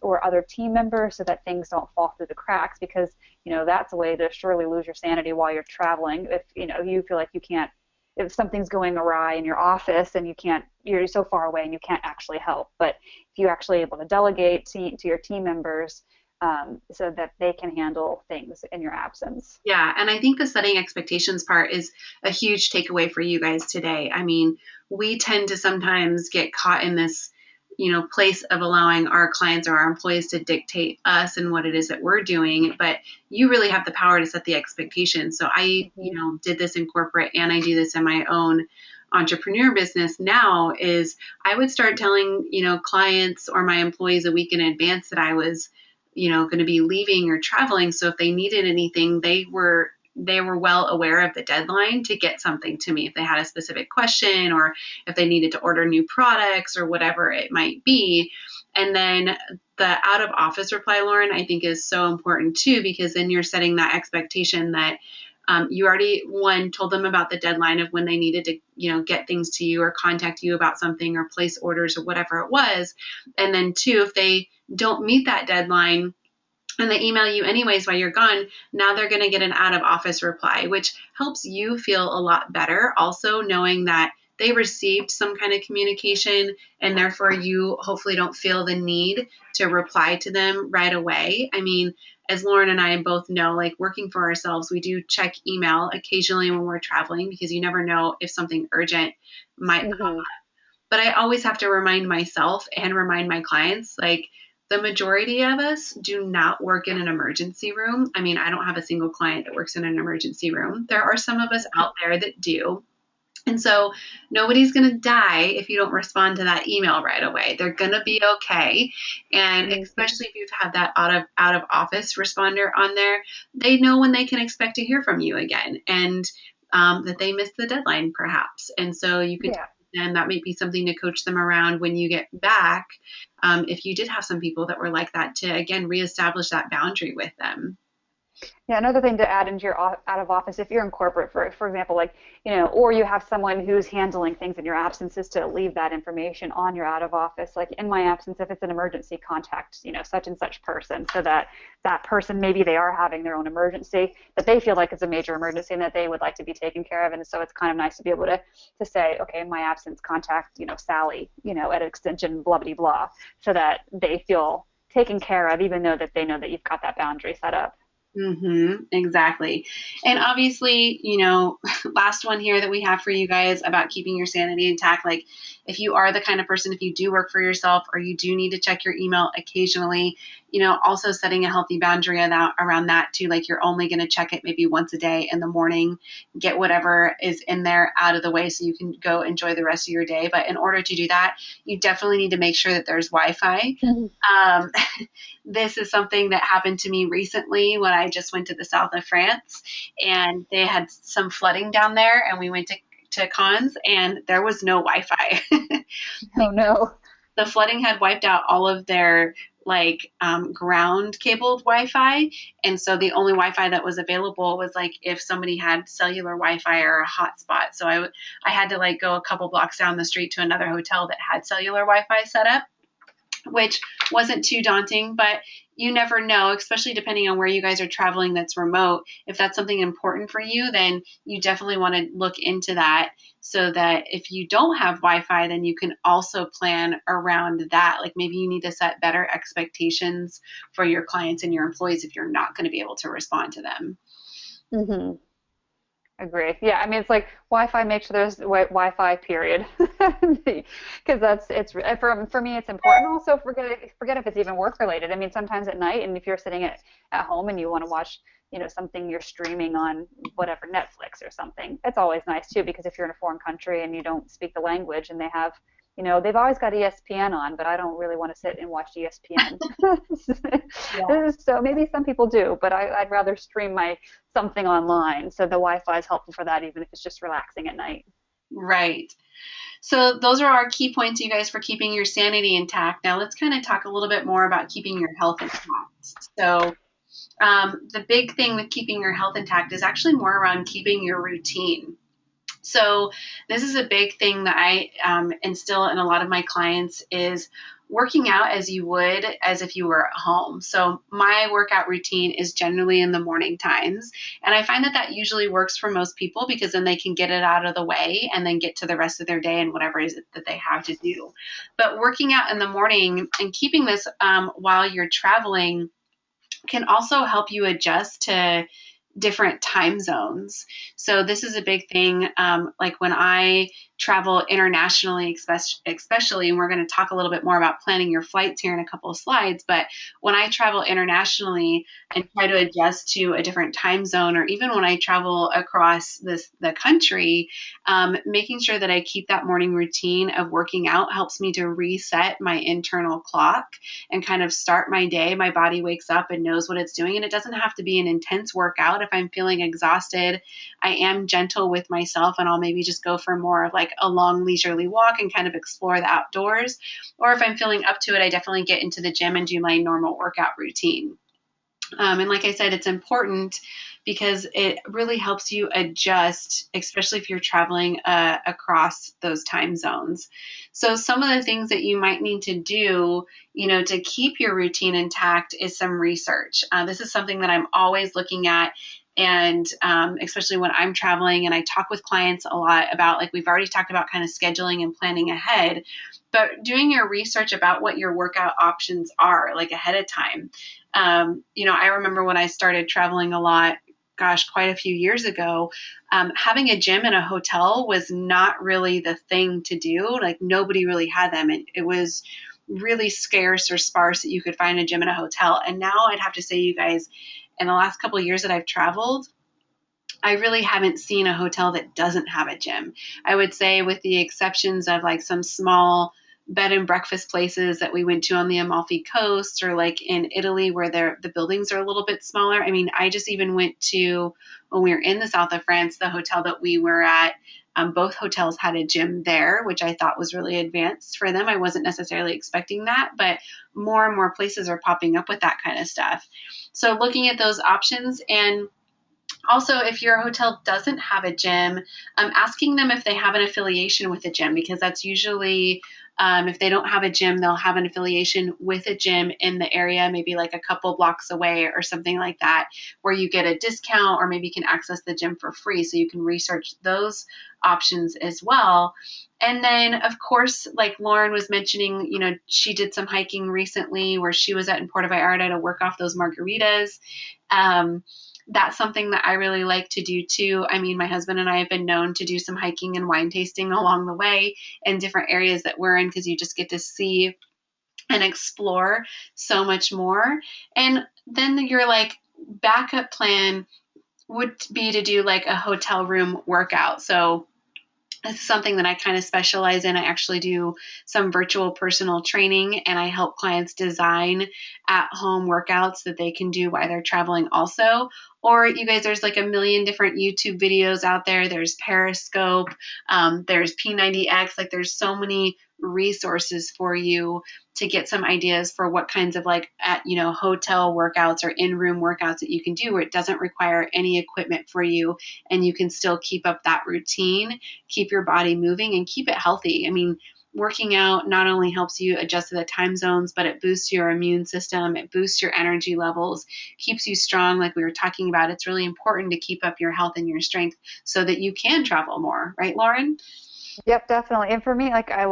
or other team members, so that things don't fall through the cracks, because that's a way to surely lose your sanity while you're traveling. If you feel like you can't, if something's going awry in your office and you're so far away and you can't actually help. But if you're actually able to delegate to your team members, so that they can handle things in your absence. Yeah, and I think the setting expectations part is a huge takeaway for you guys today. I mean, we tend to sometimes get caught in this, place of allowing our clients or our employees to dictate us and what it is that we're doing, but you really have the power to set the expectations. So I, did this in corporate and I do this in my own entrepreneur business now. Is I would start telling, clients or my employees a week in advance that I was going to be leaving or traveling. So if they needed anything, they were they were well aware of the deadline to get something to me if they had a specific question or if they needed to order new products or whatever it might be. And then the out of office reply, Lauren, I think is so important too, because then you're setting that expectation that you already, one, told them about the deadline of when they needed to, get things to you or contact you about something or place orders or whatever it was. And then two, if they don't meet that deadline and they email you anyways while you're gone, now they're going to get an out of office reply, which helps you feel a lot better. Also knowing that they received some kind of communication and therefore you hopefully don't feel the need to reply to them right away. I mean, as Lauren and I both know, like working for ourselves, we do check email occasionally when we're traveling because you never know if something urgent might come up. But I always have to remind myself and remind my clients, like the majority of us do not work in an emergency room. I mean, I don't have a single client that works in an emergency room. There are some of us out there that do. And so nobody's going to die if you don't respond to that email right away. They're going to be okay. And especially if you've had that out of office responder on there, they know when they can expect to hear from you again and that they missed the deadline perhaps. And so you can and that might be something to coach them around when you get back. If you did have some people that were like that, to again reestablish that boundary with them. Yeah, another thing to add into your out of office, if you're in corporate, for example, like, or you have someone who's handling things in your absence, is to leave that information on your out of office. Like in my absence, if it's an emergency, contact, such and such person, so that that person, maybe they are having their own emergency that they feel like it's a major emergency and that they would like to be taken care of. And so it's kind of nice to be able to say, okay, in my absence, contact, Sally, at extension blah, blah, blah, so that they feel taken care of, even though that they know that you've got that boundary set up. Exactly. And obviously, last one here that we have for you guys about keeping your sanity intact, like if you are the kind of person, if you do work for yourself or you do need to check your email occasionally, also setting a healthy boundary around that too, like you're only going to check it maybe once a day in the morning, get whatever is in there out of the way so you can go enjoy the rest of your day. But in order to do that, you definitely need to make sure that there's Wi-Fi. This is something that happened to me recently when I just went to the south of France and they had some flooding down there and we went to Cannes and there was no Wi-Fi. Oh no. The flooding had wiped out all of their ground cabled Wi-Fi. And so the only Wi-Fi that was available was like if somebody had cellular Wi-Fi or a hotspot. So I had to go a couple blocks down the street to another hotel that had cellular Wi-Fi set up, which wasn't too daunting, but you never know, especially depending on where you guys are traveling that's remote. If that's something important for you, then you definitely want to look into that so that if you don't have Wi-Fi, then you can also plan around that. Like maybe you need to set better expectations for your clients and your employees if you're not going to be able to respond to them. Mm-hmm. Agree. Yeah, I mean, it's like Wi-Fi, make sure there's Wi-Fi, period. Because it's for me, it's important. Also, forget if it's even work related. I mean, sometimes at night, and if you're sitting at home and you want to watch, something you're streaming on whatever, Netflix or something, it's always nice too, because if you're in a foreign country and you don't speak the language and they have, they've always got ESPN on, but I don't really want to sit and watch ESPN. Yeah. So maybe some people do, but I'd rather stream something online. So the Wi-Fi is helpful for that, even if it's just relaxing at night. Right. So those are our key points, you guys, for keeping your sanity intact. Now let's kind of talk a little bit more about keeping your health intact. So the big thing with keeping your health intact is actually more around keeping your routine. So this is a big thing that I instill in a lot of my clients is working out as you would as if you were at home. So my workout routine is generally in the morning times. And I find that usually works for most people because then they can get it out of the way and then get to the rest of their day and whatever it is that they have to do. But working out in the morning and keeping this while you're traveling can also help you adjust to different time zones. So this is a big thing. Like when I travel internationally, especially, and we're going to talk a little bit more about planning your flights here in a couple of slides, but when I travel internationally and try to adjust to a different time zone, or even when I travel across the country, making sure that I keep that morning routine of working out helps me to reset my internal clock and kind of start my day. My body wakes up and knows what it's doing, and it doesn't have to be an intense workout. If I'm feeling exhausted, I am gentle with myself and I'll maybe just go for more of like a long leisurely walk and kind of explore the outdoors. Or if I'm feeling up to it, I definitely get into the gym and do my normal workout routine. And like I said, it's important because it really helps you adjust, especially if you're traveling across those time zones. So some of the things that you might need to do, to keep your routine intact is some research. This is something that I'm always looking at. And especially when I'm traveling and I talk with clients a lot about, like we've already talked about kind of scheduling and planning ahead, but doing your research about what your workout options are like ahead of time. I remember when I started traveling a lot, gosh, quite a few years ago, having a gym in a hotel was not really the thing to do. Like nobody really had them. It was really scarce or sparse that you could find a gym in a hotel. And now I'd have to say, you guys, in the last couple of years that I've traveled, I really haven't seen a hotel that doesn't have a gym. I would say with the exceptions of like some small bed and breakfast places that we went to on the Amalfi Coast or like in Italy where the buildings are a little bit smaller. I mean, I just even went to, when we were in the south of France, the hotel that we were at, both hotels had a gym there, which I thought was really advanced for them. I wasn't necessarily expecting that, but more and more places are popping up with that kind of stuff. So looking at those options, and also, if your hotel doesn't have a gym, asking them if they have an affiliation with a gym, because that's usually, if they don't have a gym, they'll have an affiliation with a gym in the area, maybe like a couple blocks away or something like that, where you get a discount or maybe you can access the gym for free. So you can research those options as well. And then, of course, like Lauren was mentioning, she did some hiking recently where she was in Puerto Vallarta to work off those margaritas. That's something that I really like to do too. I mean, my husband and I have been known to do some hiking and wine tasting along the way in different areas that we're in, because you just get to see and explore so much more. And then your like backup plan would be to do like a hotel room workout. So it's something that I kind of specialize in. I actually do some virtual personal training, and I help clients design at-home workouts that they can do while they're traveling also. Or you guys, there's like a million different YouTube videos out there. There's Periscope, there's P90X. Like there's so many resources for you to get some ideas for what kinds of like hotel workouts or in-room workouts that you can do where it doesn't require any equipment for you, and you can still keep up that routine, keep your body moving, and keep it healthy. I mean, working out not only helps you adjust to the time zones, but it boosts your immune system, it boosts your energy levels, keeps you strong like we were talking about. It's really important to keep up your health and your strength so that you can travel more, right, Lauren? Yep, definitely. And for me, like I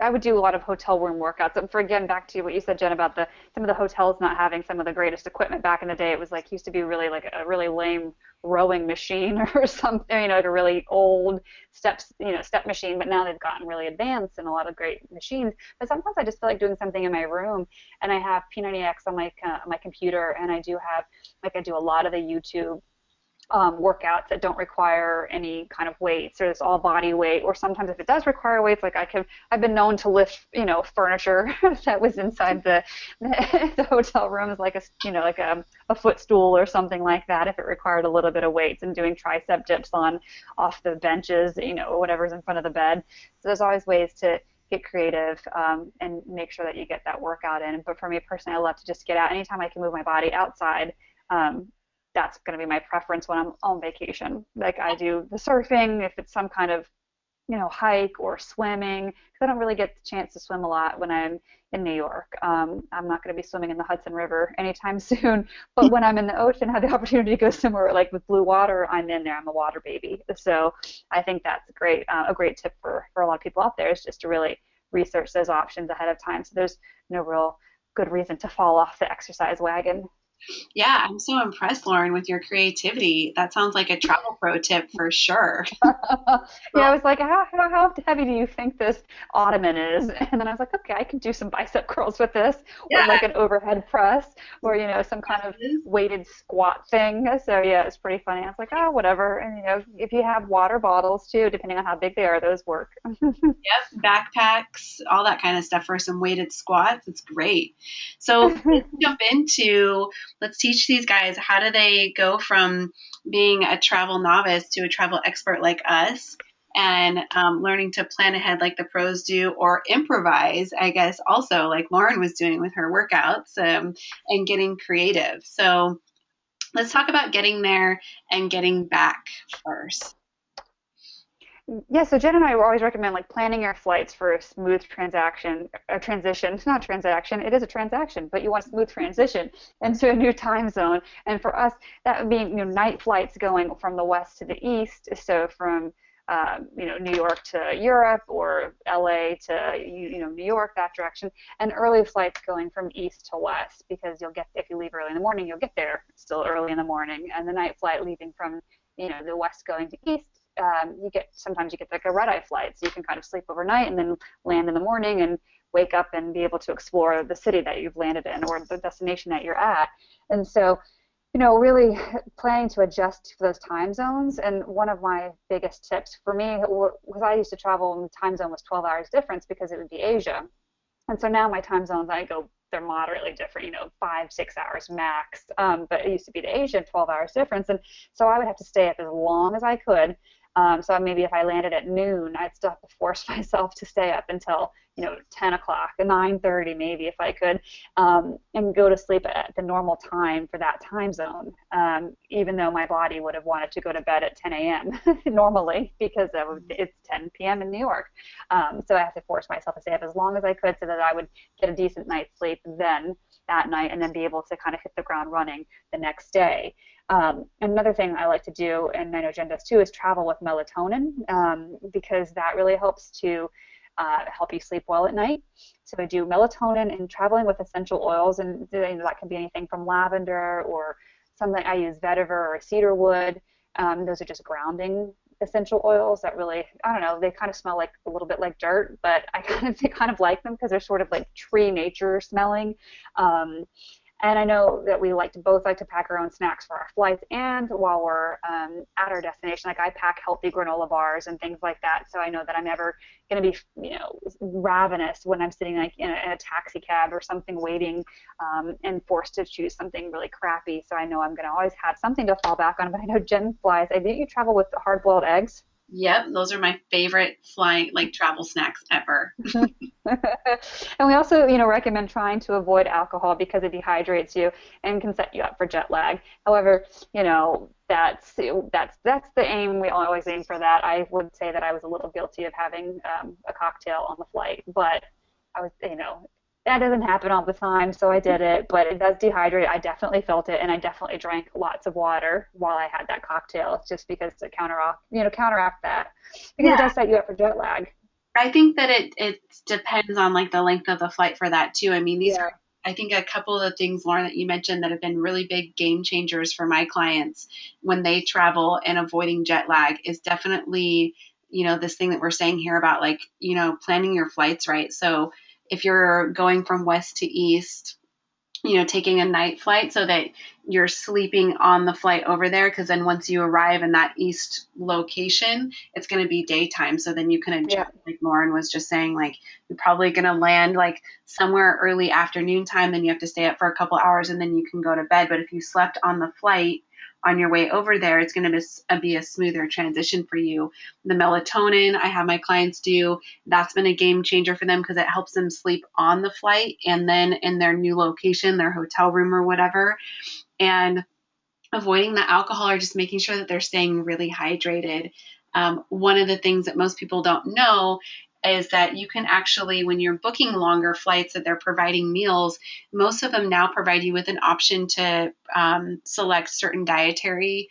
would do a lot of hotel room workouts. And for again, back to what you said, Jen, about some of the hotels not having some of the greatest equipment back in the day. It was like used to be really like a really lame rowing machine or something, like a really old step machine. But now they've gotten really advanced and a lot of great machines. But sometimes I just feel like doing something in my room, and I have P90X on my computer, and I do a lot of the YouTube workouts that don't require any kind of weights, or it's all body weight. Or sometimes if it does require weights, like I've been known to lift furniture that was inside the hotel rooms, like a footstool or something like that, if it required a little bit of weights, and doing tricep dips off the benches, or whatever's in front of the bed. So there's always ways to get creative and make sure that you get that workout in. But for me personally, I love to just get out anytime I can move my body outside. That's going to be my preference when I'm on vacation. Like I do the surfing, if it's some kind of, hike or swimming, because I don't really get the chance to swim a lot when I'm in New York. I'm not going to be swimming in the Hudson River anytime soon, but when I'm in the ocean, have the opportunity to go somewhere like with blue water, I'm in there. I'm a water baby. So I think that's a great tip for a lot of people out there, is just to really research those options ahead of time. So there's no real good reason to fall off the exercise wagon. Yeah, I'm so impressed, Lauren, with your creativity. That sounds like a travel pro tip for sure. Yeah, I was like, how heavy do you think this ottoman is? And then I was like, okay, I can do some bicep curls with this, or like an overhead press, or some kind of weighted squat thing. So yeah, it's pretty funny. I was like, oh, whatever. And if you have water bottles too, depending on how big they are, those work. Yep, backpacks, all that kind of stuff for some weighted squats. It's great. So let's jump into let's teach these guys, how do they go from being a travel novice to a travel expert like us, and learning to plan ahead like the pros do, or improvise, I guess, also like Lauren was doing with her workouts, and getting creative. So let's talk about getting there and getting back first. Yeah, so Jen and I always recommend like planning your flights for a smooth transaction, a transition. It's not a transaction, it is a transaction, but you want a smooth transition into a new time zone. And for us, that would be, night flights going from the west to the east. So from New York to Europe, or LA to New York, that direction, and early flights going from east to west, because you'll get, if you leave early in the morning, you'll get there still early in the morning. And the night flight leaving from the west going to east, sometimes you get like a red-eye flight, so you can kind of sleep overnight and then land in the morning and wake up and be able to explore the city that you've landed in, or the destination that you're at. And so really planning to adjust for those time zones. And one of my biggest tips for me was, I used to travel and the time zone was 12 hours difference, because it would be Asia. And so now my time zones, they're moderately different, 5, 6 hours max. But it used to be to Asia, 12 hours difference. And so I would have to stay up as long as I could. So maybe if I landed at noon, I'd still have to force myself to stay up until 10 o'clock, 9:30 maybe if I could, and go to sleep at the normal time for that time zone, even though my body would have wanted to go to bed at 10 a.m. normally, because it's 10 p.m. in New York. So I have to force myself to stay up as long as I could, so that I would get a decent night's sleep then that night, and then be able to kind of hit the ground running the next day. Another thing I like to do, and I know Jen does too, is travel with melatonin, because that really helps to help you sleep well at night. So I do melatonin and traveling with essential oils, and that can be anything from lavender, or something I use vetiver or cedarwood. Those are just grounding essential oils that really, I don't know, they kind of smell like a little bit like dirt, but I kind of like them, because they're sort of like tree nature smelling. And I know that we both like to pack our own snacks for our flights, and while we're at our destination. Like, I pack healthy granola bars and things like that, so I know that I'm never going to be, ravenous when I'm sitting like in a taxi cab or something waiting, and forced to choose something really crappy. So I know I'm going to always have something to fall back on. But I know Jen flies. I think you travel with hard-boiled eggs. Yep, those are my favorite travel snacks ever. And we also, recommend trying to avoid alcohol, because it dehydrates you and can set you up for jet lag. However, that's the aim. We always aim for that. I would say that I was a little guilty of having a cocktail on the flight, but I was, that doesn't happen all the time, so I did it. But it does dehydrate. I definitely felt it, and I definitely drank lots of water while I had that cocktail, just because to counteract that, because it does set you up for jet lag. I think that it depends on like the length of the flight for that too. I mean, these are, I think, a couple of the things, Lauren, that you mentioned that have been really big game changers for my clients when they travel, and avoiding jet lag is definitely, this thing that we're saying here about like, planning your flights right. So if you're going from west to east, taking a night flight so that you're sleeping on the flight over there, because then once you arrive in that east location, it's going to be daytime. So then you can adjust, like Lauren was just saying, like, you're probably going to land like somewhere early afternoon time, then you have to stay up for a couple hours, and then you can go to bed. But if you slept on the flight on your way over there, it's going to be a smoother transition for you. The melatonin I have my clients do, that's been a game changer for them, because it helps them sleep on the flight and then in their new location, their hotel room or whatever. And avoiding the alcohol, or just making sure that they're staying really hydrated. One of the things that most people don't know is that you can actually, when you're booking longer flights that they're providing meals, most of them now provide you with an option to select certain dietary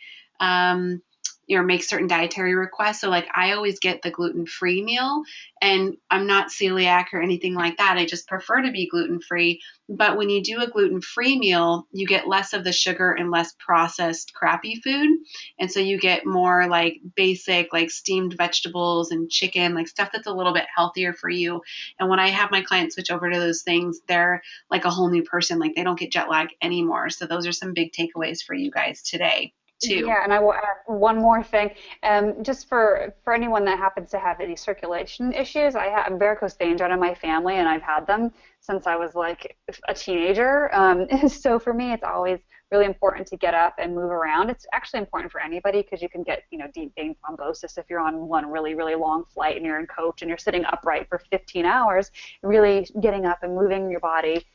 make certain dietary requests. So like, I always get the gluten-free meal, and I'm not celiac or anything like that. I just prefer to be gluten-free. But when you do a gluten-free meal, you get less of the sugar and less processed crappy food. And so you get more like basic, like steamed vegetables and chicken, like stuff that's a little bit healthier for you. And when I have my clients switch over to those things, they're like a whole new person. Like, they don't get jet lag anymore. So those are some big takeaways for you guys today. too. Yeah, and I will add one more thing. Just for anyone that happens to have any circulation issues, I have varicose veins out in my family, and I've had them since I was like a teenager. So for me, it's always really important to get up and move around. It's actually important for anybody because you can get, deep vein thrombosis if you're on one really, really long flight and you're in coach and you're sitting upright for 15 hours. Really getting up and moving your body,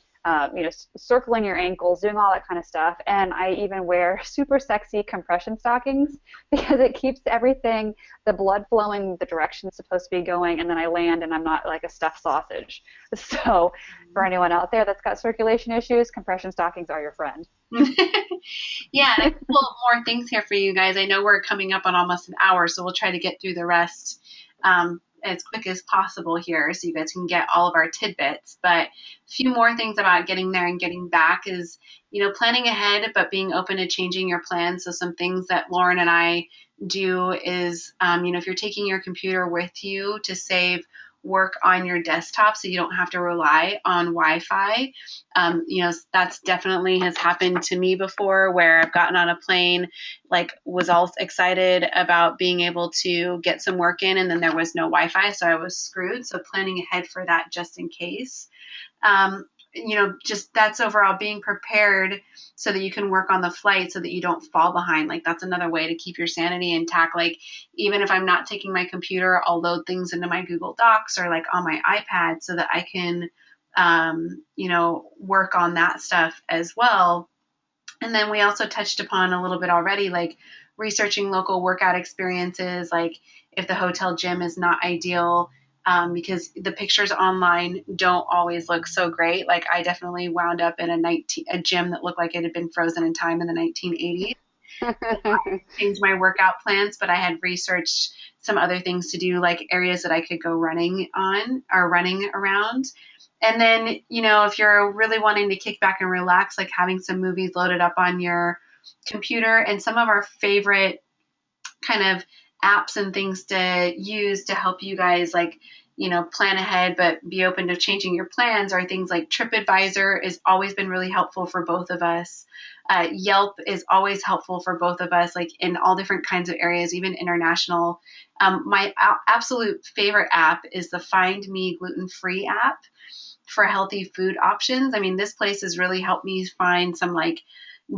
circling your ankles, doing all that kind of stuff. And I even wear super sexy compression stockings because it keeps everything, the blood flowing the direction it's supposed to be going, and then I land and I'm not like a stuffed sausage. So for anyone out there that's got circulation issues, compression stockings are your friend. Yeah, and a couple more things here for you guys. I know we're coming up on almost an hour, so we'll try to get through the rest as quick as possible here so you guys can get all of our tidbits. But a few more things about getting there and getting back is, planning ahead, but being open to changing your plans. So some things that Lauren and I do is, if you're taking your computer with you to save work on your desktop so you don't have to rely on Wi-Fi. That's definitely has happened to me before where I've gotten on a plane, was all excited about being able to get some work in and then there was no Wi-Fi, so I was screwed. So planning ahead for that just in case. Just that's overall being prepared so that you can work on the flight so that you don't fall behind. That's another way to keep your sanity intact. Even if I'm not taking my computer, I'll load things into my Google Docs or on my iPad so that I can, work on that stuff as well. And then we also touched upon a little bit already, researching local workout experiences, if the hotel gym is not ideal, because the pictures online don't always look so great. I definitely wound up in a gym that looked like it had been frozen in time in the 1980s. I changed my workout plans, but I had researched some other things to do, areas that I could go running around. And then, if you're really wanting to kick back and relax, having some movies loaded up on your computer, and some of our favorite kind of apps and things to use to help you guys plan ahead but be open to changing your plans are things like TripAdvisor has always been really helpful for both of us. Yelp is always helpful for both of us, in all different kinds of areas, even international. My absolute favorite app is the Find Me Gluten-Free app for healthy food options. I mean, this place has really helped me find some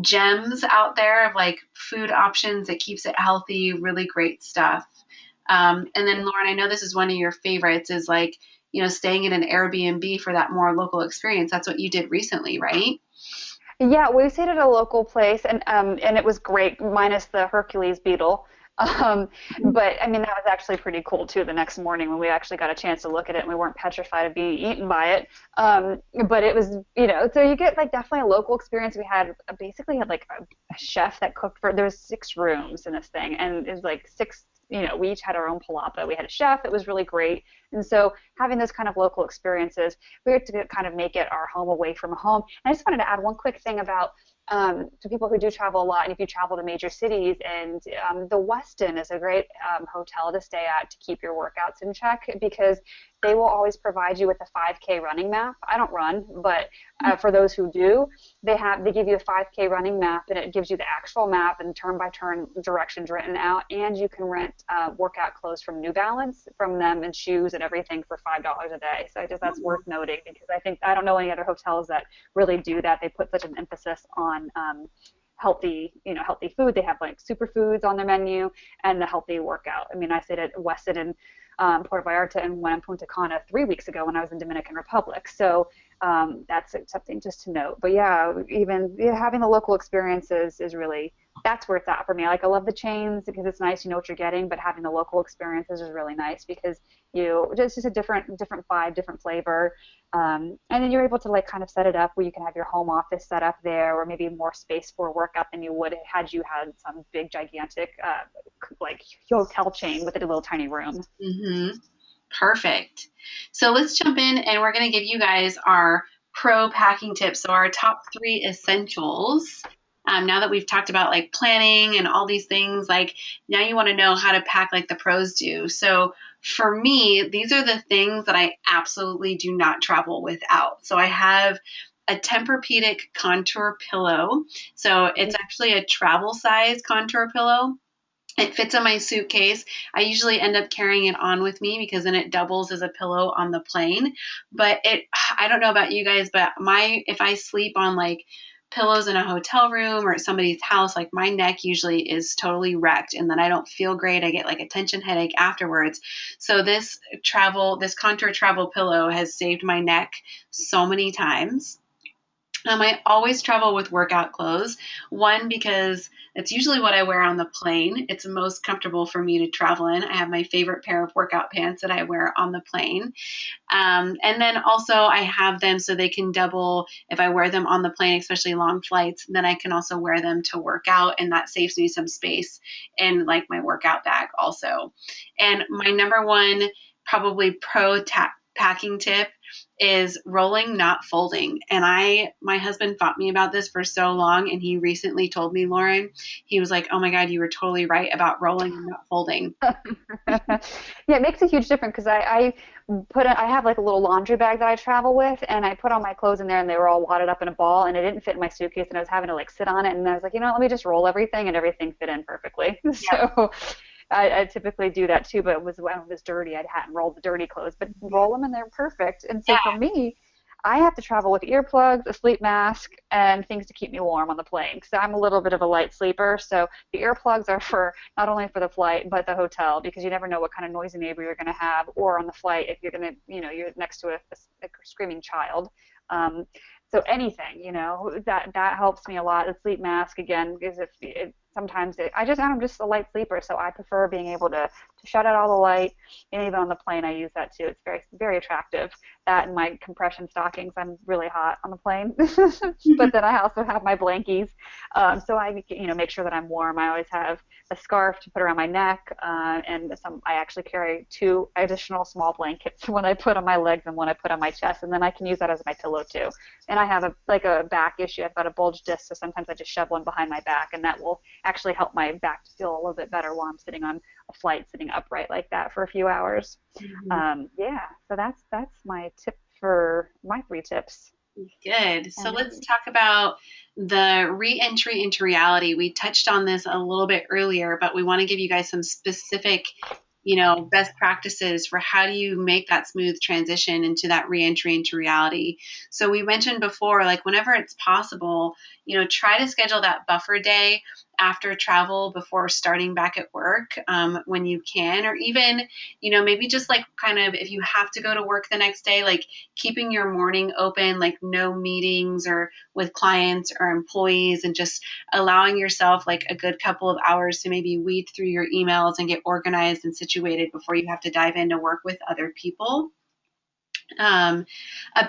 gems out there of food options that keeps it healthy, really great stuff. And then Lauren, I know this is one of your favorites is staying in an Airbnb for that more local experience. That's what you did recently, right? Yeah, we stayed at a local place and it was great minus the Hercules beetle. But I mean, that was actually pretty cool too the next morning when we actually got a chance to look at it and we weren't petrified of being eaten by it. But it was, so you get definitely a local experience. We had basically had a chef that cooked there was 6 rooms in this thing and it was 6, we each had our own palapa. We had a chef. It was really great. And so having those kind of local experiences, we had to kind of make it our home away from home. And I just wanted to add one quick thing about to people who do travel a lot, and if you travel to major cities, and the Westin is a great hotel to stay at to keep your workouts in check because they will always provide you with a 5K running map. I don't run, but for those who do, they give you a 5K running map, and it gives you the actual map and turn-by-turn directions written out, and you can rent workout clothes from New Balance from them and shoes and everything for $5 a day. So I guess that's worth noting because I don't know any other hotels that really do that. They put such an emphasis on healthy food. They have superfoods on their menu and the healthy workout. I mean, I stayed at Westin in Puerto Vallarta and went to Punta Cana 3 weeks ago when I was in Dominican Republic. So that's something just to note. But yeah, having the local experiences is really, that's where it's at for me. I love the chains because it's nice, you know what you're getting, but having the local experiences is really nice because it's just a different vibe, different flavor. And then you're able to kind of set it up where you can have your home office set up there or maybe more space for workout than you would had you had some big gigantic hotel chain with a little tiny room. Mm-hmm. Perfect. So let's jump in and we're going to give you guys our pro packing tips. So our top 3 essentials. Now that we've talked about planning and all these things, now you want to know how to pack the pros do. So for me, these are the things that I absolutely do not travel without. So I have a Tempur-Pedic contour pillow. So it's actually a travel size contour pillow. It fits in my suitcase. I usually end up carrying it on with me because then it doubles as a pillow on the plane. But I don't know about you guys, but if I sleep on like pillows in a hotel room or at somebody's house, like my neck usually is totally wrecked and then I don't feel great. I get like a tension headache afterwards. So this contour travel pillow has saved my neck so many times. I always travel with workout clothes. One, because it's usually what I wear on the plane. It's most comfortable for me to travel in. I have my favorite pair of workout pants that I wear on the plane. And then also I have them so they can double if I wear them on the plane, especially long flights, then I can also wear them to work out, and that saves me some space in like my workout bag also. And my number one probably packing tip is rolling, not folding. And my husband fought me about this for so long, and he recently told me, Lauren, he was like, oh my God, you were totally right about rolling and not folding. Yeah, it makes a huge difference because I have like a little laundry bag that I travel with, and I put all my clothes in there, and they were all wadded up in a ball, and it didn't fit in my suitcase, and I was having to like sit on it, and I was like, let me just roll everything, and everything fit in perfectly. Yeah. So I typically do that too, but when it was dirty, I hadn't rolled the dirty clothes, but roll them and they're perfect. And so for me, I have to travel with earplugs, a sleep mask, and things to keep me warm on the plane because I'm a little bit of a light sleeper. So the earplugs are for not only for the flight but the hotel, because you never know what kind of noisy neighbor you're going to have, or on the flight if you're going to, you're next to a screaming child. So anything, that helps me a lot. The sleep mask, again, because I'm just a light sleeper, so I prefer being able to shut out all the light, and even on the plane I use that too. It's very, very attractive. That and my compression stockings. I'm really hot on the plane, but then I also have my blankies, so I make sure that I'm warm. I always have a scarf to put around my neck, and I actually carry 2 additional small blankets, one I put on my legs and one I put on my chest, and then I can use that as my pillow too. And I have a back issue. I've got a bulge disc, so sometimes I just shove one behind my back, and that will actually help my back to feel a little bit better while I'm sitting on a flight, sitting upright like that for a few hours. Mm-hmm. So that's my tip for my 3 tips. Good. So let's talk about the re-entry into reality. We touched on this a little bit earlier, but we want to give you guys some specific best practices for how do you make that smooth transition into that re-entry into reality. So we mentioned before, like whenever it's possible, try to schedule that buffer day after travel before starting back at work when you can, or even, maybe just like kind of if you have to go to work the next day, like keeping your morning open, like no meetings or with clients or employees, and just allowing yourself like a good couple of hours to maybe weed through your emails and get organized and situated before you have to dive into work with other people. A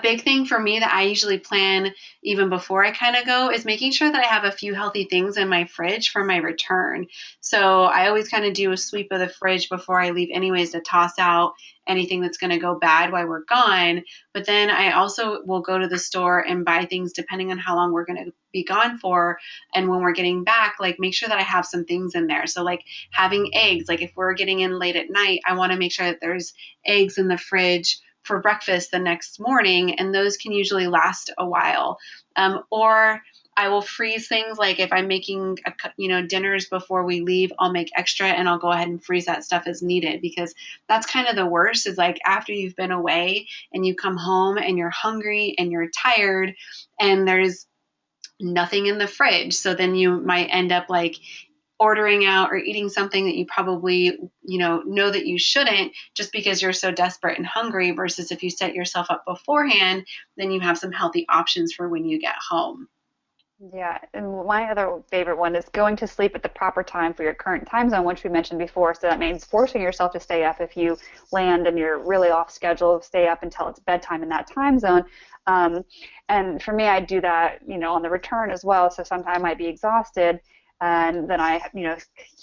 big thing for me that I usually plan even before I kind of go is making sure that I have a few healthy things in my fridge for my return. So I always kind of do a sweep of the fridge before I leave anyways to toss out anything that's going to go bad while we're gone. But then I also will go to the store and buy things depending on how long we're going to be gone for. And when we're getting back, like make sure that I have some things in there. So like having eggs, like if we're getting in late at night, I want to make sure that there's eggs in the fridge for breakfast the next morning, and those can usually last a while. Or I will freeze things, like if I'm making dinners before we leave, I'll make extra and I'll go ahead and freeze that stuff as needed, because that's kind of the worst, is like after you've been away and you come home and you're hungry and you're tired and there's nothing in the fridge. So then you might end up like ordering out or eating something that you probably, know that you shouldn't, just because you're so desperate and hungry, versus if you set yourself up beforehand, then you have some healthy options for when you get home. Yeah, and my other favorite one is going to sleep at the proper time for your current time zone, which we mentioned before. So that means forcing yourself to stay up if you land and you're really off schedule, stay up until it's bedtime in that time zone. And for me, I do that, on the return as well. So sometimes I might be exhausted, and then I,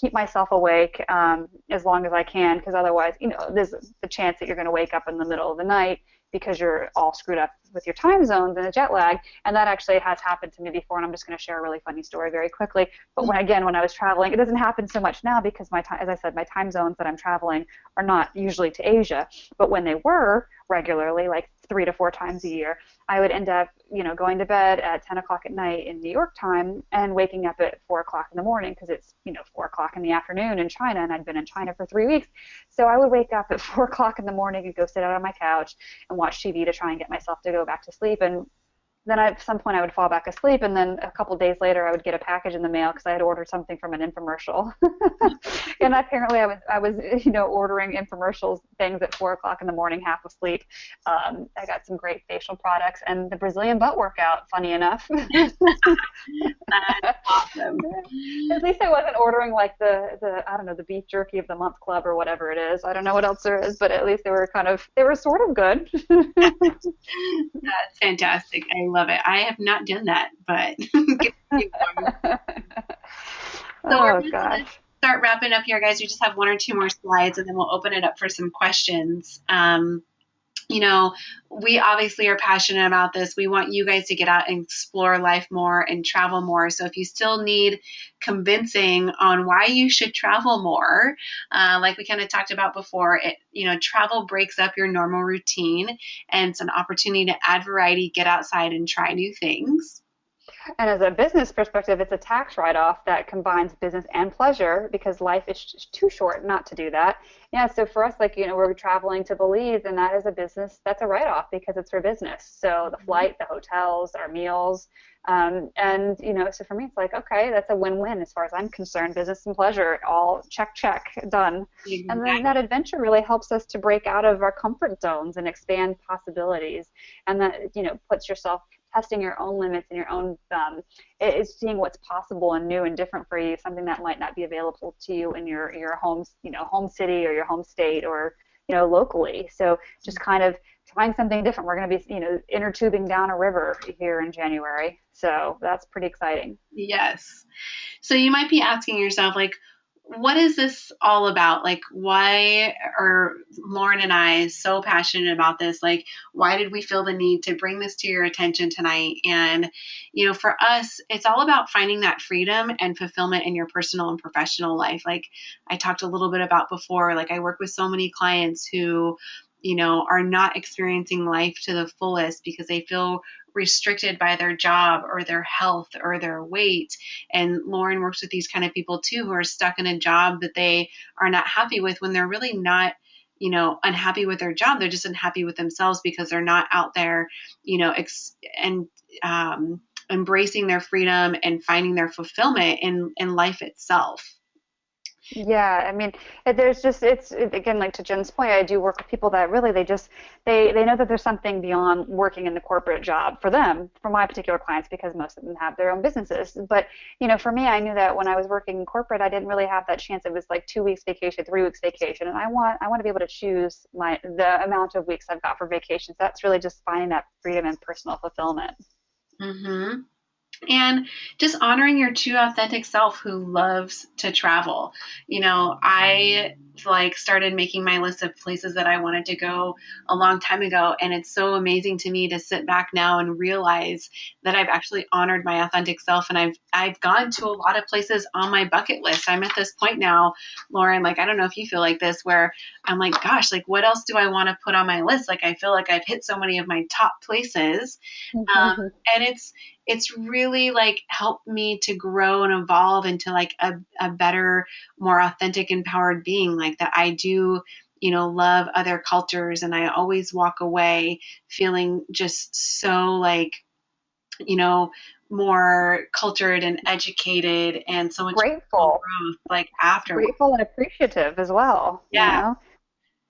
keep myself awake as long as I can, because otherwise, there's the chance that you're going to wake up in the middle of the night because you're all screwed up with your time zones and the jet lag. And that actually has happened to me before, and I'm just going to share a really funny story very quickly. But when I was traveling, it doesn't happen so much now because as I said, my time zones that I'm traveling are not usually to Asia. But when they were regularly, like 3 to 4 times a year, I would end up, going to bed at 10 o'clock at night in New York time and waking up at 4 o'clock in the morning because it's, 4 o'clock in the afternoon in China, and I'd been in China for 3 weeks. So I would wake up at 4 o'clock in the morning and go sit out on my couch and watch TV to try and get myself to go back to sleep. And then at some point I would fall back asleep, and then a couple days later I would get a package in the mail because I had ordered something from an infomercial. And apparently I was ordering infomercials things at 4 o'clock in the morning, half asleep. I got some great facial products and the Brazilian butt workout, funny enough. That's awesome. At least I wasn't ordering like the I don't know, the beef jerky of the month club or whatever it is. I don't know what else there is, but at least they were sort of good. That's fantastic. I love it. I have not done that, but so we're going to start wrapping up here, guys. We just have 1 or 2 more slides, and then we'll open it up for some questions. We obviously are passionate about this. We want you guys to get out and explore life more and travel more. So if you still need convincing on why you should travel more, like we kind of talked about before, travel breaks up your normal routine, and it's an opportunity to add variety, get outside, and try new things. And as a business perspective, it's a tax write-off that combines business and pleasure because life is too short not to do that. Yeah, so for us, we're traveling to Belize, and that is a business, that's a write-off because it's for business. So the flight, the hotels, our meals, so for me, it's like, okay, that's a win-win as far as I'm concerned. Business and pleasure, all check, done. Exactly. And then that adventure really helps us to break out of our comfort zones and expand possibilities. And that, puts yourself testing your own limits and your own is seeing what's possible and new and different for you, something that might not be available to you in your home city or your home state or locally. So just kind of trying something different. We're going to be inner tubing down a river here in January, so that's pretty exciting. Yes. So you might be asking yourself, what is this all about? Why are Lauren and I so passionate about this? Why did we feel the need to bring this to your attention tonight? And, for us, it's all about finding that freedom and fulfillment in your personal and professional life. I talked a little bit about before, I work with so many clients who, are not experiencing life to the fullest because they feel restricted by their job or their health or their weight. And Lauren works with these kind of people too, who are stuck in a job that they are not happy with when they're really not, unhappy with their job. They're just unhappy with themselves because they're not out there, embracing their freedom and finding their fulfillment in life itself. Yeah, I mean, again, to Jen's point, I do work with people that really, they know that there's something beyond working in the corporate job for them, for my particular clients, because most of them have their own businesses. But, for me, I knew that when I was working in corporate, I didn't really have that chance. It was 2 weeks vacation, 3 weeks vacation, and I want to be able to choose the amount of weeks I've got for vacations. That's really just finding that freedom and personal fulfillment. Mm-hmm. And just honoring your true authentic self who loves to travel. I started making my list of places that I wanted to go a long time ago. And it's so amazing to me to sit back now and realize that I've actually honored my authentic self. And I've gone to a lot of places on my bucket list. I'm at this point now, Lauren, I don't know if you feel like this, where I'm gosh, what else do I want to put on my list? I feel like I've hit so many of my top places. Mm-hmm. And it's really helped me to grow and evolve into a better, more authentic, empowered being, that I do, love other cultures. And I always walk away feeling just so more cultured and educated and so much grateful growth, after. Grateful and appreciative as well. Yeah.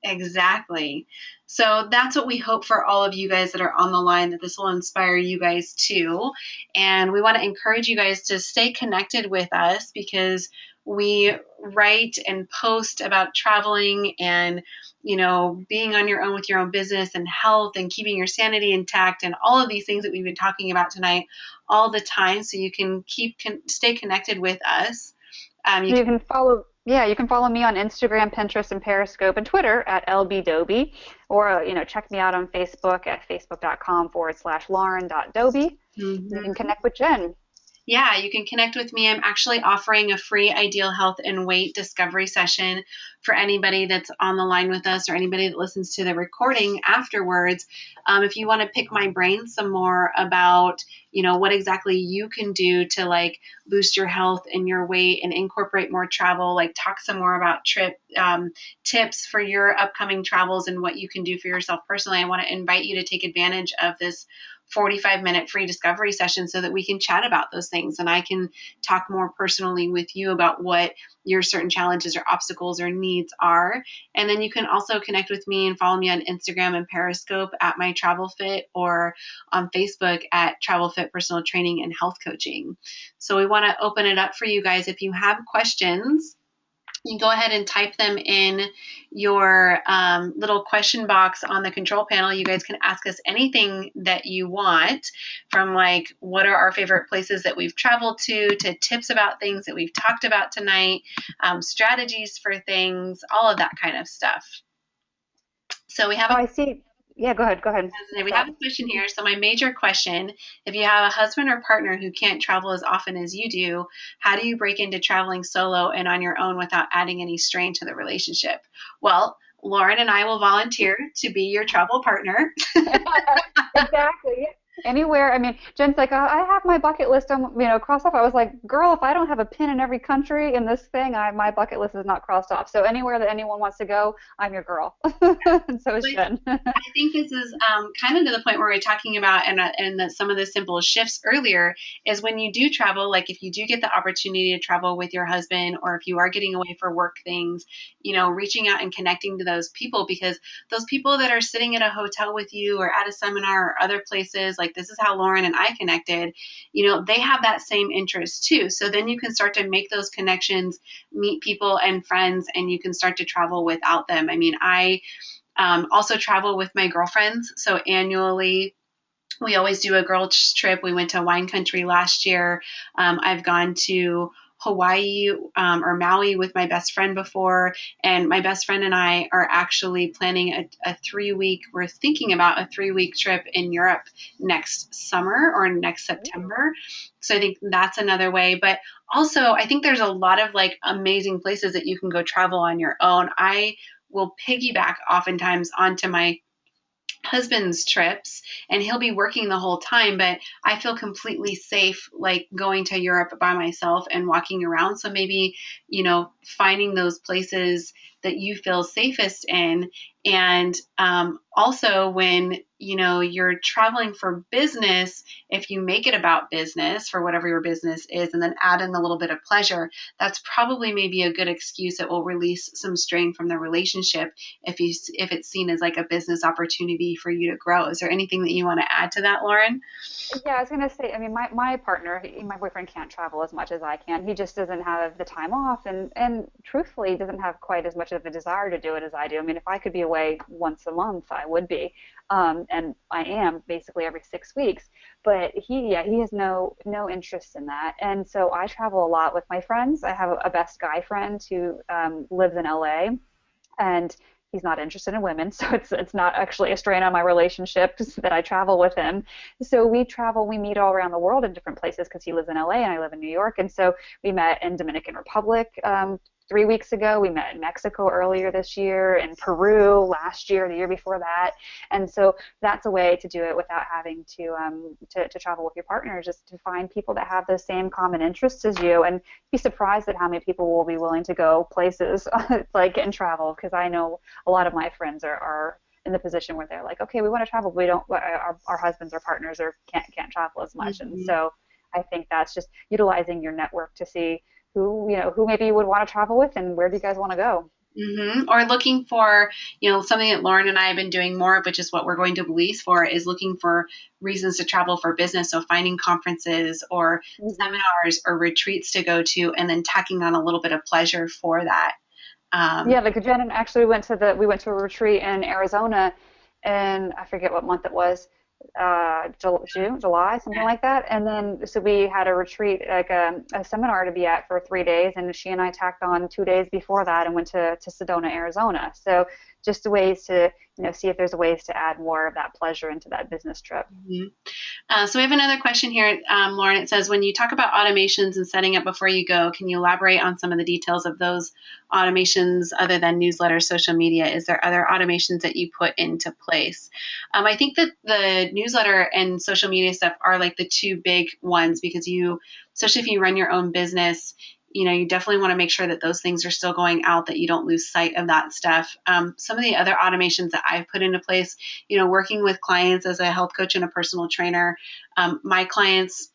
Exactly. So that's what we hope for all of you guys that are on the line, that this will inspire you guys too. And we want to encourage you guys to stay connected with us because we write and post about traveling and, being on your own with your own business and health and keeping your sanity intact and all of these things that we've been talking about tonight all the time. So you can stay connected with us. You can follow me on Instagram, Pinterest, and Periscope, and Twitter at LBDobey, or check me out on Facebook at facebook.com/Lauren.Dobey. Mm-hmm. You can connect with Jenn. Yeah, you can connect with me. I'm actually offering a free Ideal Health and Weight discovery session for anybody that's on the line with us or anybody that listens to the recording afterwards. If you want to pick my brain some more about, what exactly you can do to like boost your health and your weight and incorporate more travel, like talk some more about trip tips for your upcoming travels and what you can do for yourself personally, I want to invite you to take advantage of this 45-minute free discovery session so that we can chat about those things and I can talk more personally with you about what your certain challenges or obstacles or needs are. And then you can also connect with me and follow me on Instagram and Periscope at my Travel Fit or on Facebook at Travel Fit Personal Training and Health Coaching. So we want to open it up for you guys. If you have questions, you go ahead and type them in your little question box on the control panel. You guys can ask us anything that you want, from like what are our favorite places that we've traveled to tips about things that we've talked about tonight, strategies for things, all of that kind of stuff. So we have I see. Yeah, go ahead. we have a question here. So my major question, if you have a husband or partner who can't travel as often as you do, how do you break into traveling solo and on your own without adding any strain to the relationship? Well, Lauren and I will volunteer to be your travel partner. Exactly. Anywhere. I mean, Jen's like, I have my bucket list crossed off. I was like, girl, if I don't have a pin in every country in this thing, my bucket list is not crossed off. So anywhere that anyone wants to go, I'm your girl. And so is Jen. I think this is kind of to the point where we're talking about, and some of the simple shifts earlier, is when you do travel, like if you do get the opportunity to travel with your husband, or if you are getting away for work things, reaching out and connecting to those people, because those people that are sitting at a hotel with you or at a seminar or other places, like this is how Lauren and I connected, they have that same interest too. So then you can start to make those connections, meet people and friends, and you can start to travel without them. I mean, I also travel with my girlfriends. So annually, we always do a girls trip. We went to wine country last year. I've gone to Hawaii or Maui with my best friend before, and my best friend and I are actually planning we're thinking about a 3-week trip in Europe next summer or next September. So I think that's another way. But also, I think there's a lot of like amazing places that you can go travel on your own. I will piggyback oftentimes onto my husband's trips, and he'll be working the whole time, but I feel completely safe like going to Europe by myself and walking around. So maybe, finding those places that you feel safest in. And also when, you're traveling for business, if you make it about business for whatever your business is, and then add in a little bit of pleasure, that's probably maybe a good excuse that will release some strain from the relationship if it's seen as like a business opportunity for you to grow. Is there anything that you want to add to that, Lauren? Yeah, I was gonna say, I mean, my partner, my boyfriend can't travel as much as I can. He just doesn't have the time off, and truthfully, doesn't have quite as much of a desire to do it as I do. I mean, if I could be away once a month, I would be, and I am basically every 6 weeks. But he has no interest in that, and so I travel a lot with my friends. I have a best guy friend who lives in LA, and he's not interested in women, so it's not actually a strain on my relationship that I travel with him. So we meet all around the world in different places because he lives in LA and I live in New York. And so we met in Dominican Republic 3 weeks ago. We met in Mexico earlier this year, in Peru last year, the year before that. And so that's a way to do it without having to travel with your partner, just to find people that have those same common interests as you, and be surprised at how many people will be willing to go places like and travel, because I know a lot of my friends are in the position where they're like, okay, we want to travel, but we don't, our husbands or partners can't travel as much. Mm-hmm. And so I think that's just utilizing your network to see who maybe you would want to travel with, and where do you guys want to go. Mm-hmm. Or looking for, something that Lauren and I have been doing more of, which is what we're going to Belize for, is looking for reasons to travel for business. So finding conferences or seminars or retreats to go to, and then tacking on a little bit of pleasure for that. Like Jenn and actually we went to a retreat in Arizona, and I forget what month it was, June, July, something like that. And then so we had a retreat, like a seminar to be at for 3 days, and she and I tacked on 2 days before that and went to Sedona, Arizona. So just ways to see if there's ways to add more of that pleasure into that business trip. Mhm. So we have another question here, Lauren. It says, when you talk about automations and setting up before you go, can you elaborate on some of the details of those automations other than newsletter, social media? Is there other automations that you put into place? I think that the newsletter and social media stuff are like the two big ones, because especially if you run your own business, you definitely want to make sure that those things are still going out, that you don't lose sight of that stuff. Some of the other automations that I've put into place, working with clients as a health coach and a personal trainer, my clients,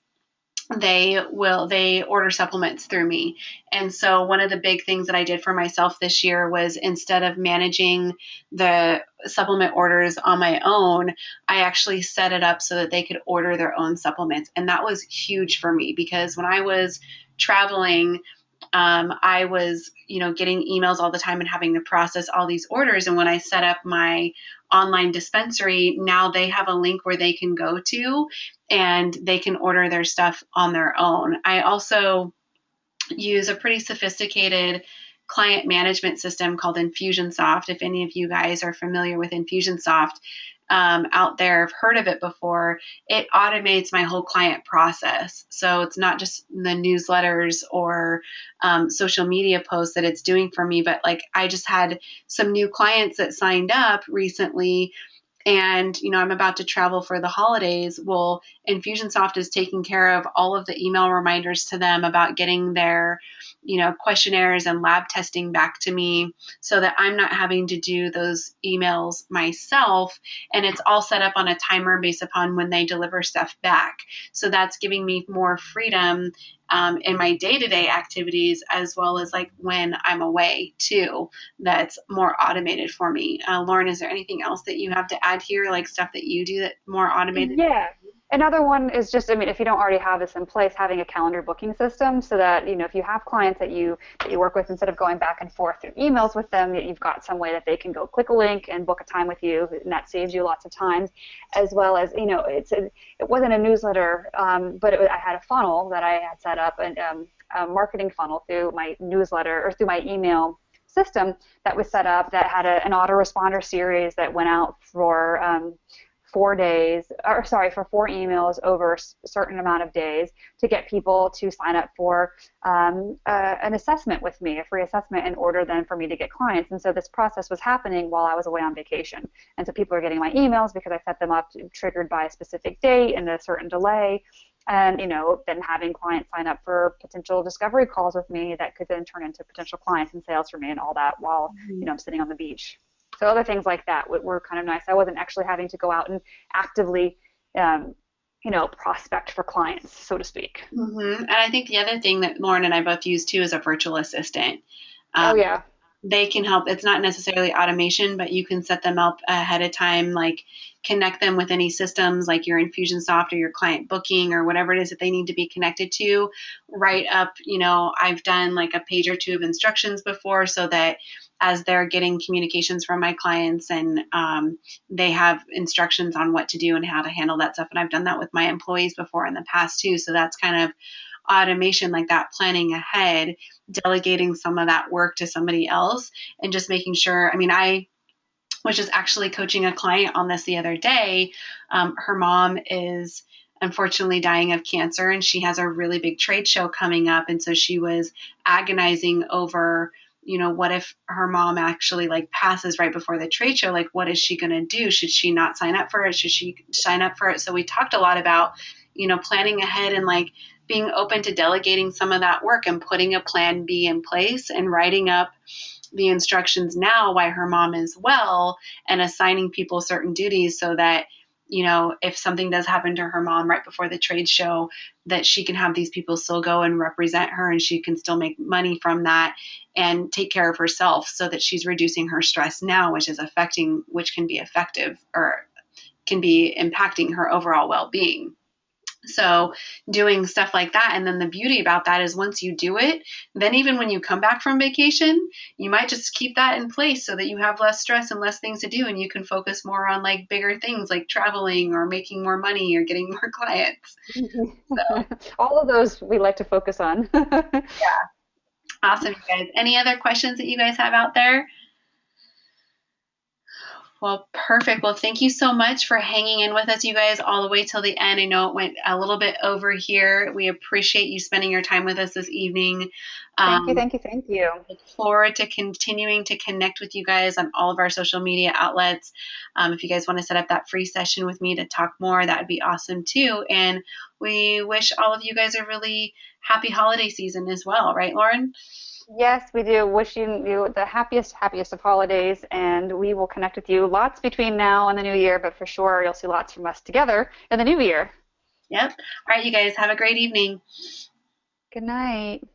they order supplements through me. And so one of the big things that I did for myself this year was, instead of managing the supplement orders on my own, I actually set it up so that they could order their own supplements. And that was huge for me, because when I was traveling, I was, getting emails all the time and having to process all these orders. And when I set up my online dispensary, now they have a link where they can go to and they can order their stuff on their own. I also use a pretty sophisticated client management system called Infusionsoft. If any of you guys are familiar with Infusionsoft, out there have heard of it before, it automates my whole client process. So it's not just the newsletters or social media posts that it's doing for me, but like, I just had some new clients that signed up recently, and I'm about to travel for the holidays. Well, Infusionsoft is taking care of all of the email reminders to them about getting their questionnaires and lab testing back to me, so that I'm not having to do those emails myself. And it's all set up on a timer based upon when they deliver stuff back. So that's giving me more freedom in my day-to-day activities, as well as like when I'm away too. That's more automated for me. Lauren, is there anything else that you have to add here, like stuff that you do that more automated? Yeah. Another one is just, if you don't already have this in place, having a calendar booking system, so that, if you have clients that you work with, instead of going back and forth through emails with them, that you've got some way that they can go click a link and book a time with you, and that saves you lots of time. As well as, it wasn't a newsletter, but I had a funnel that I had set up, and a marketing funnel through my newsletter or through my email system that was set up, that had an autoresponder series that went out for 4 emails over a certain amount of days, to get people to sign up for an assessment with me, a free assessment, in order then for me to get clients. And so this process was happening while I was away on vacation. And so people are getting my emails because I set them up triggered by a specific date and a certain delay. And, then having clients sign up for potential discovery calls with me that could then turn into potential clients and sales for me, and all that while, I'm sitting on the beach. So other things like that were kind of nice. I wasn't actually having to go out and actively, prospect for clients, so to speak. Mm-hmm. And I think the other thing that Lauren and I both use too is a virtual assistant. Oh, yeah. They can help. It's not necessarily automation, but you can set them up ahead of time, like connect them with any systems like your Infusionsoft or your client booking or whatever it is that they need to be connected to. Write up, I've done like a page or two of instructions before, so that as they're getting communications from my clients, and they have instructions on what to do and how to handle that stuff. And I've done that with my employees before in the past too. So that's kind of automation like that, planning ahead, delegating some of that work to somebody else, and just making sure. I was just actually coaching a client on this the other day. Her mom is unfortunately dying of cancer, and she has a really big trade show coming up. And so she was agonizing over, what if her mom actually like passes right before the trade show? Like, what is she going to do? Should she not sign up for it? Should she sign up for it? So we talked a lot about, planning ahead and like being open to delegating some of that work and putting a plan B in place and writing up the instructions now while her mom is well, and assigning people certain duties so that, if something does happen to her mom right before the trade show, that she can have these people still go and represent her, and she can still make money from that and take care of herself, so that she's reducing her stress now, which can be effective or can be impacting her overall well-being. So doing stuff like that. And then the beauty about that is once you do it, then even when you come back from vacation, you might just keep that in place so that you have less stress and less things to do. And you can focus more on like bigger things like traveling or making more money or getting more clients. So, all of those we like to focus on. yeah. Awesome, you guys. Any other questions that you guys have out there? Well, perfect. Well, thank you so much for hanging in with us, you guys, all the way till the end. I know it went a little bit over here. We appreciate you spending your time with us this evening. Thank you, Um, thank you, thank you. look forward to continuing to connect with you guys on all of our social media outlets. If you guys want to set up that free session with me to talk more, that would be awesome too. And we wish all of you guys a really happy holiday season as well, right, Lauren? Yes, we do. Wishing you the happiest of holidays, and we will connect with you lots between now and the new year, but for sure you'll see lots from us together in the new year. Yep. All right, you guys, have a great evening. Good night.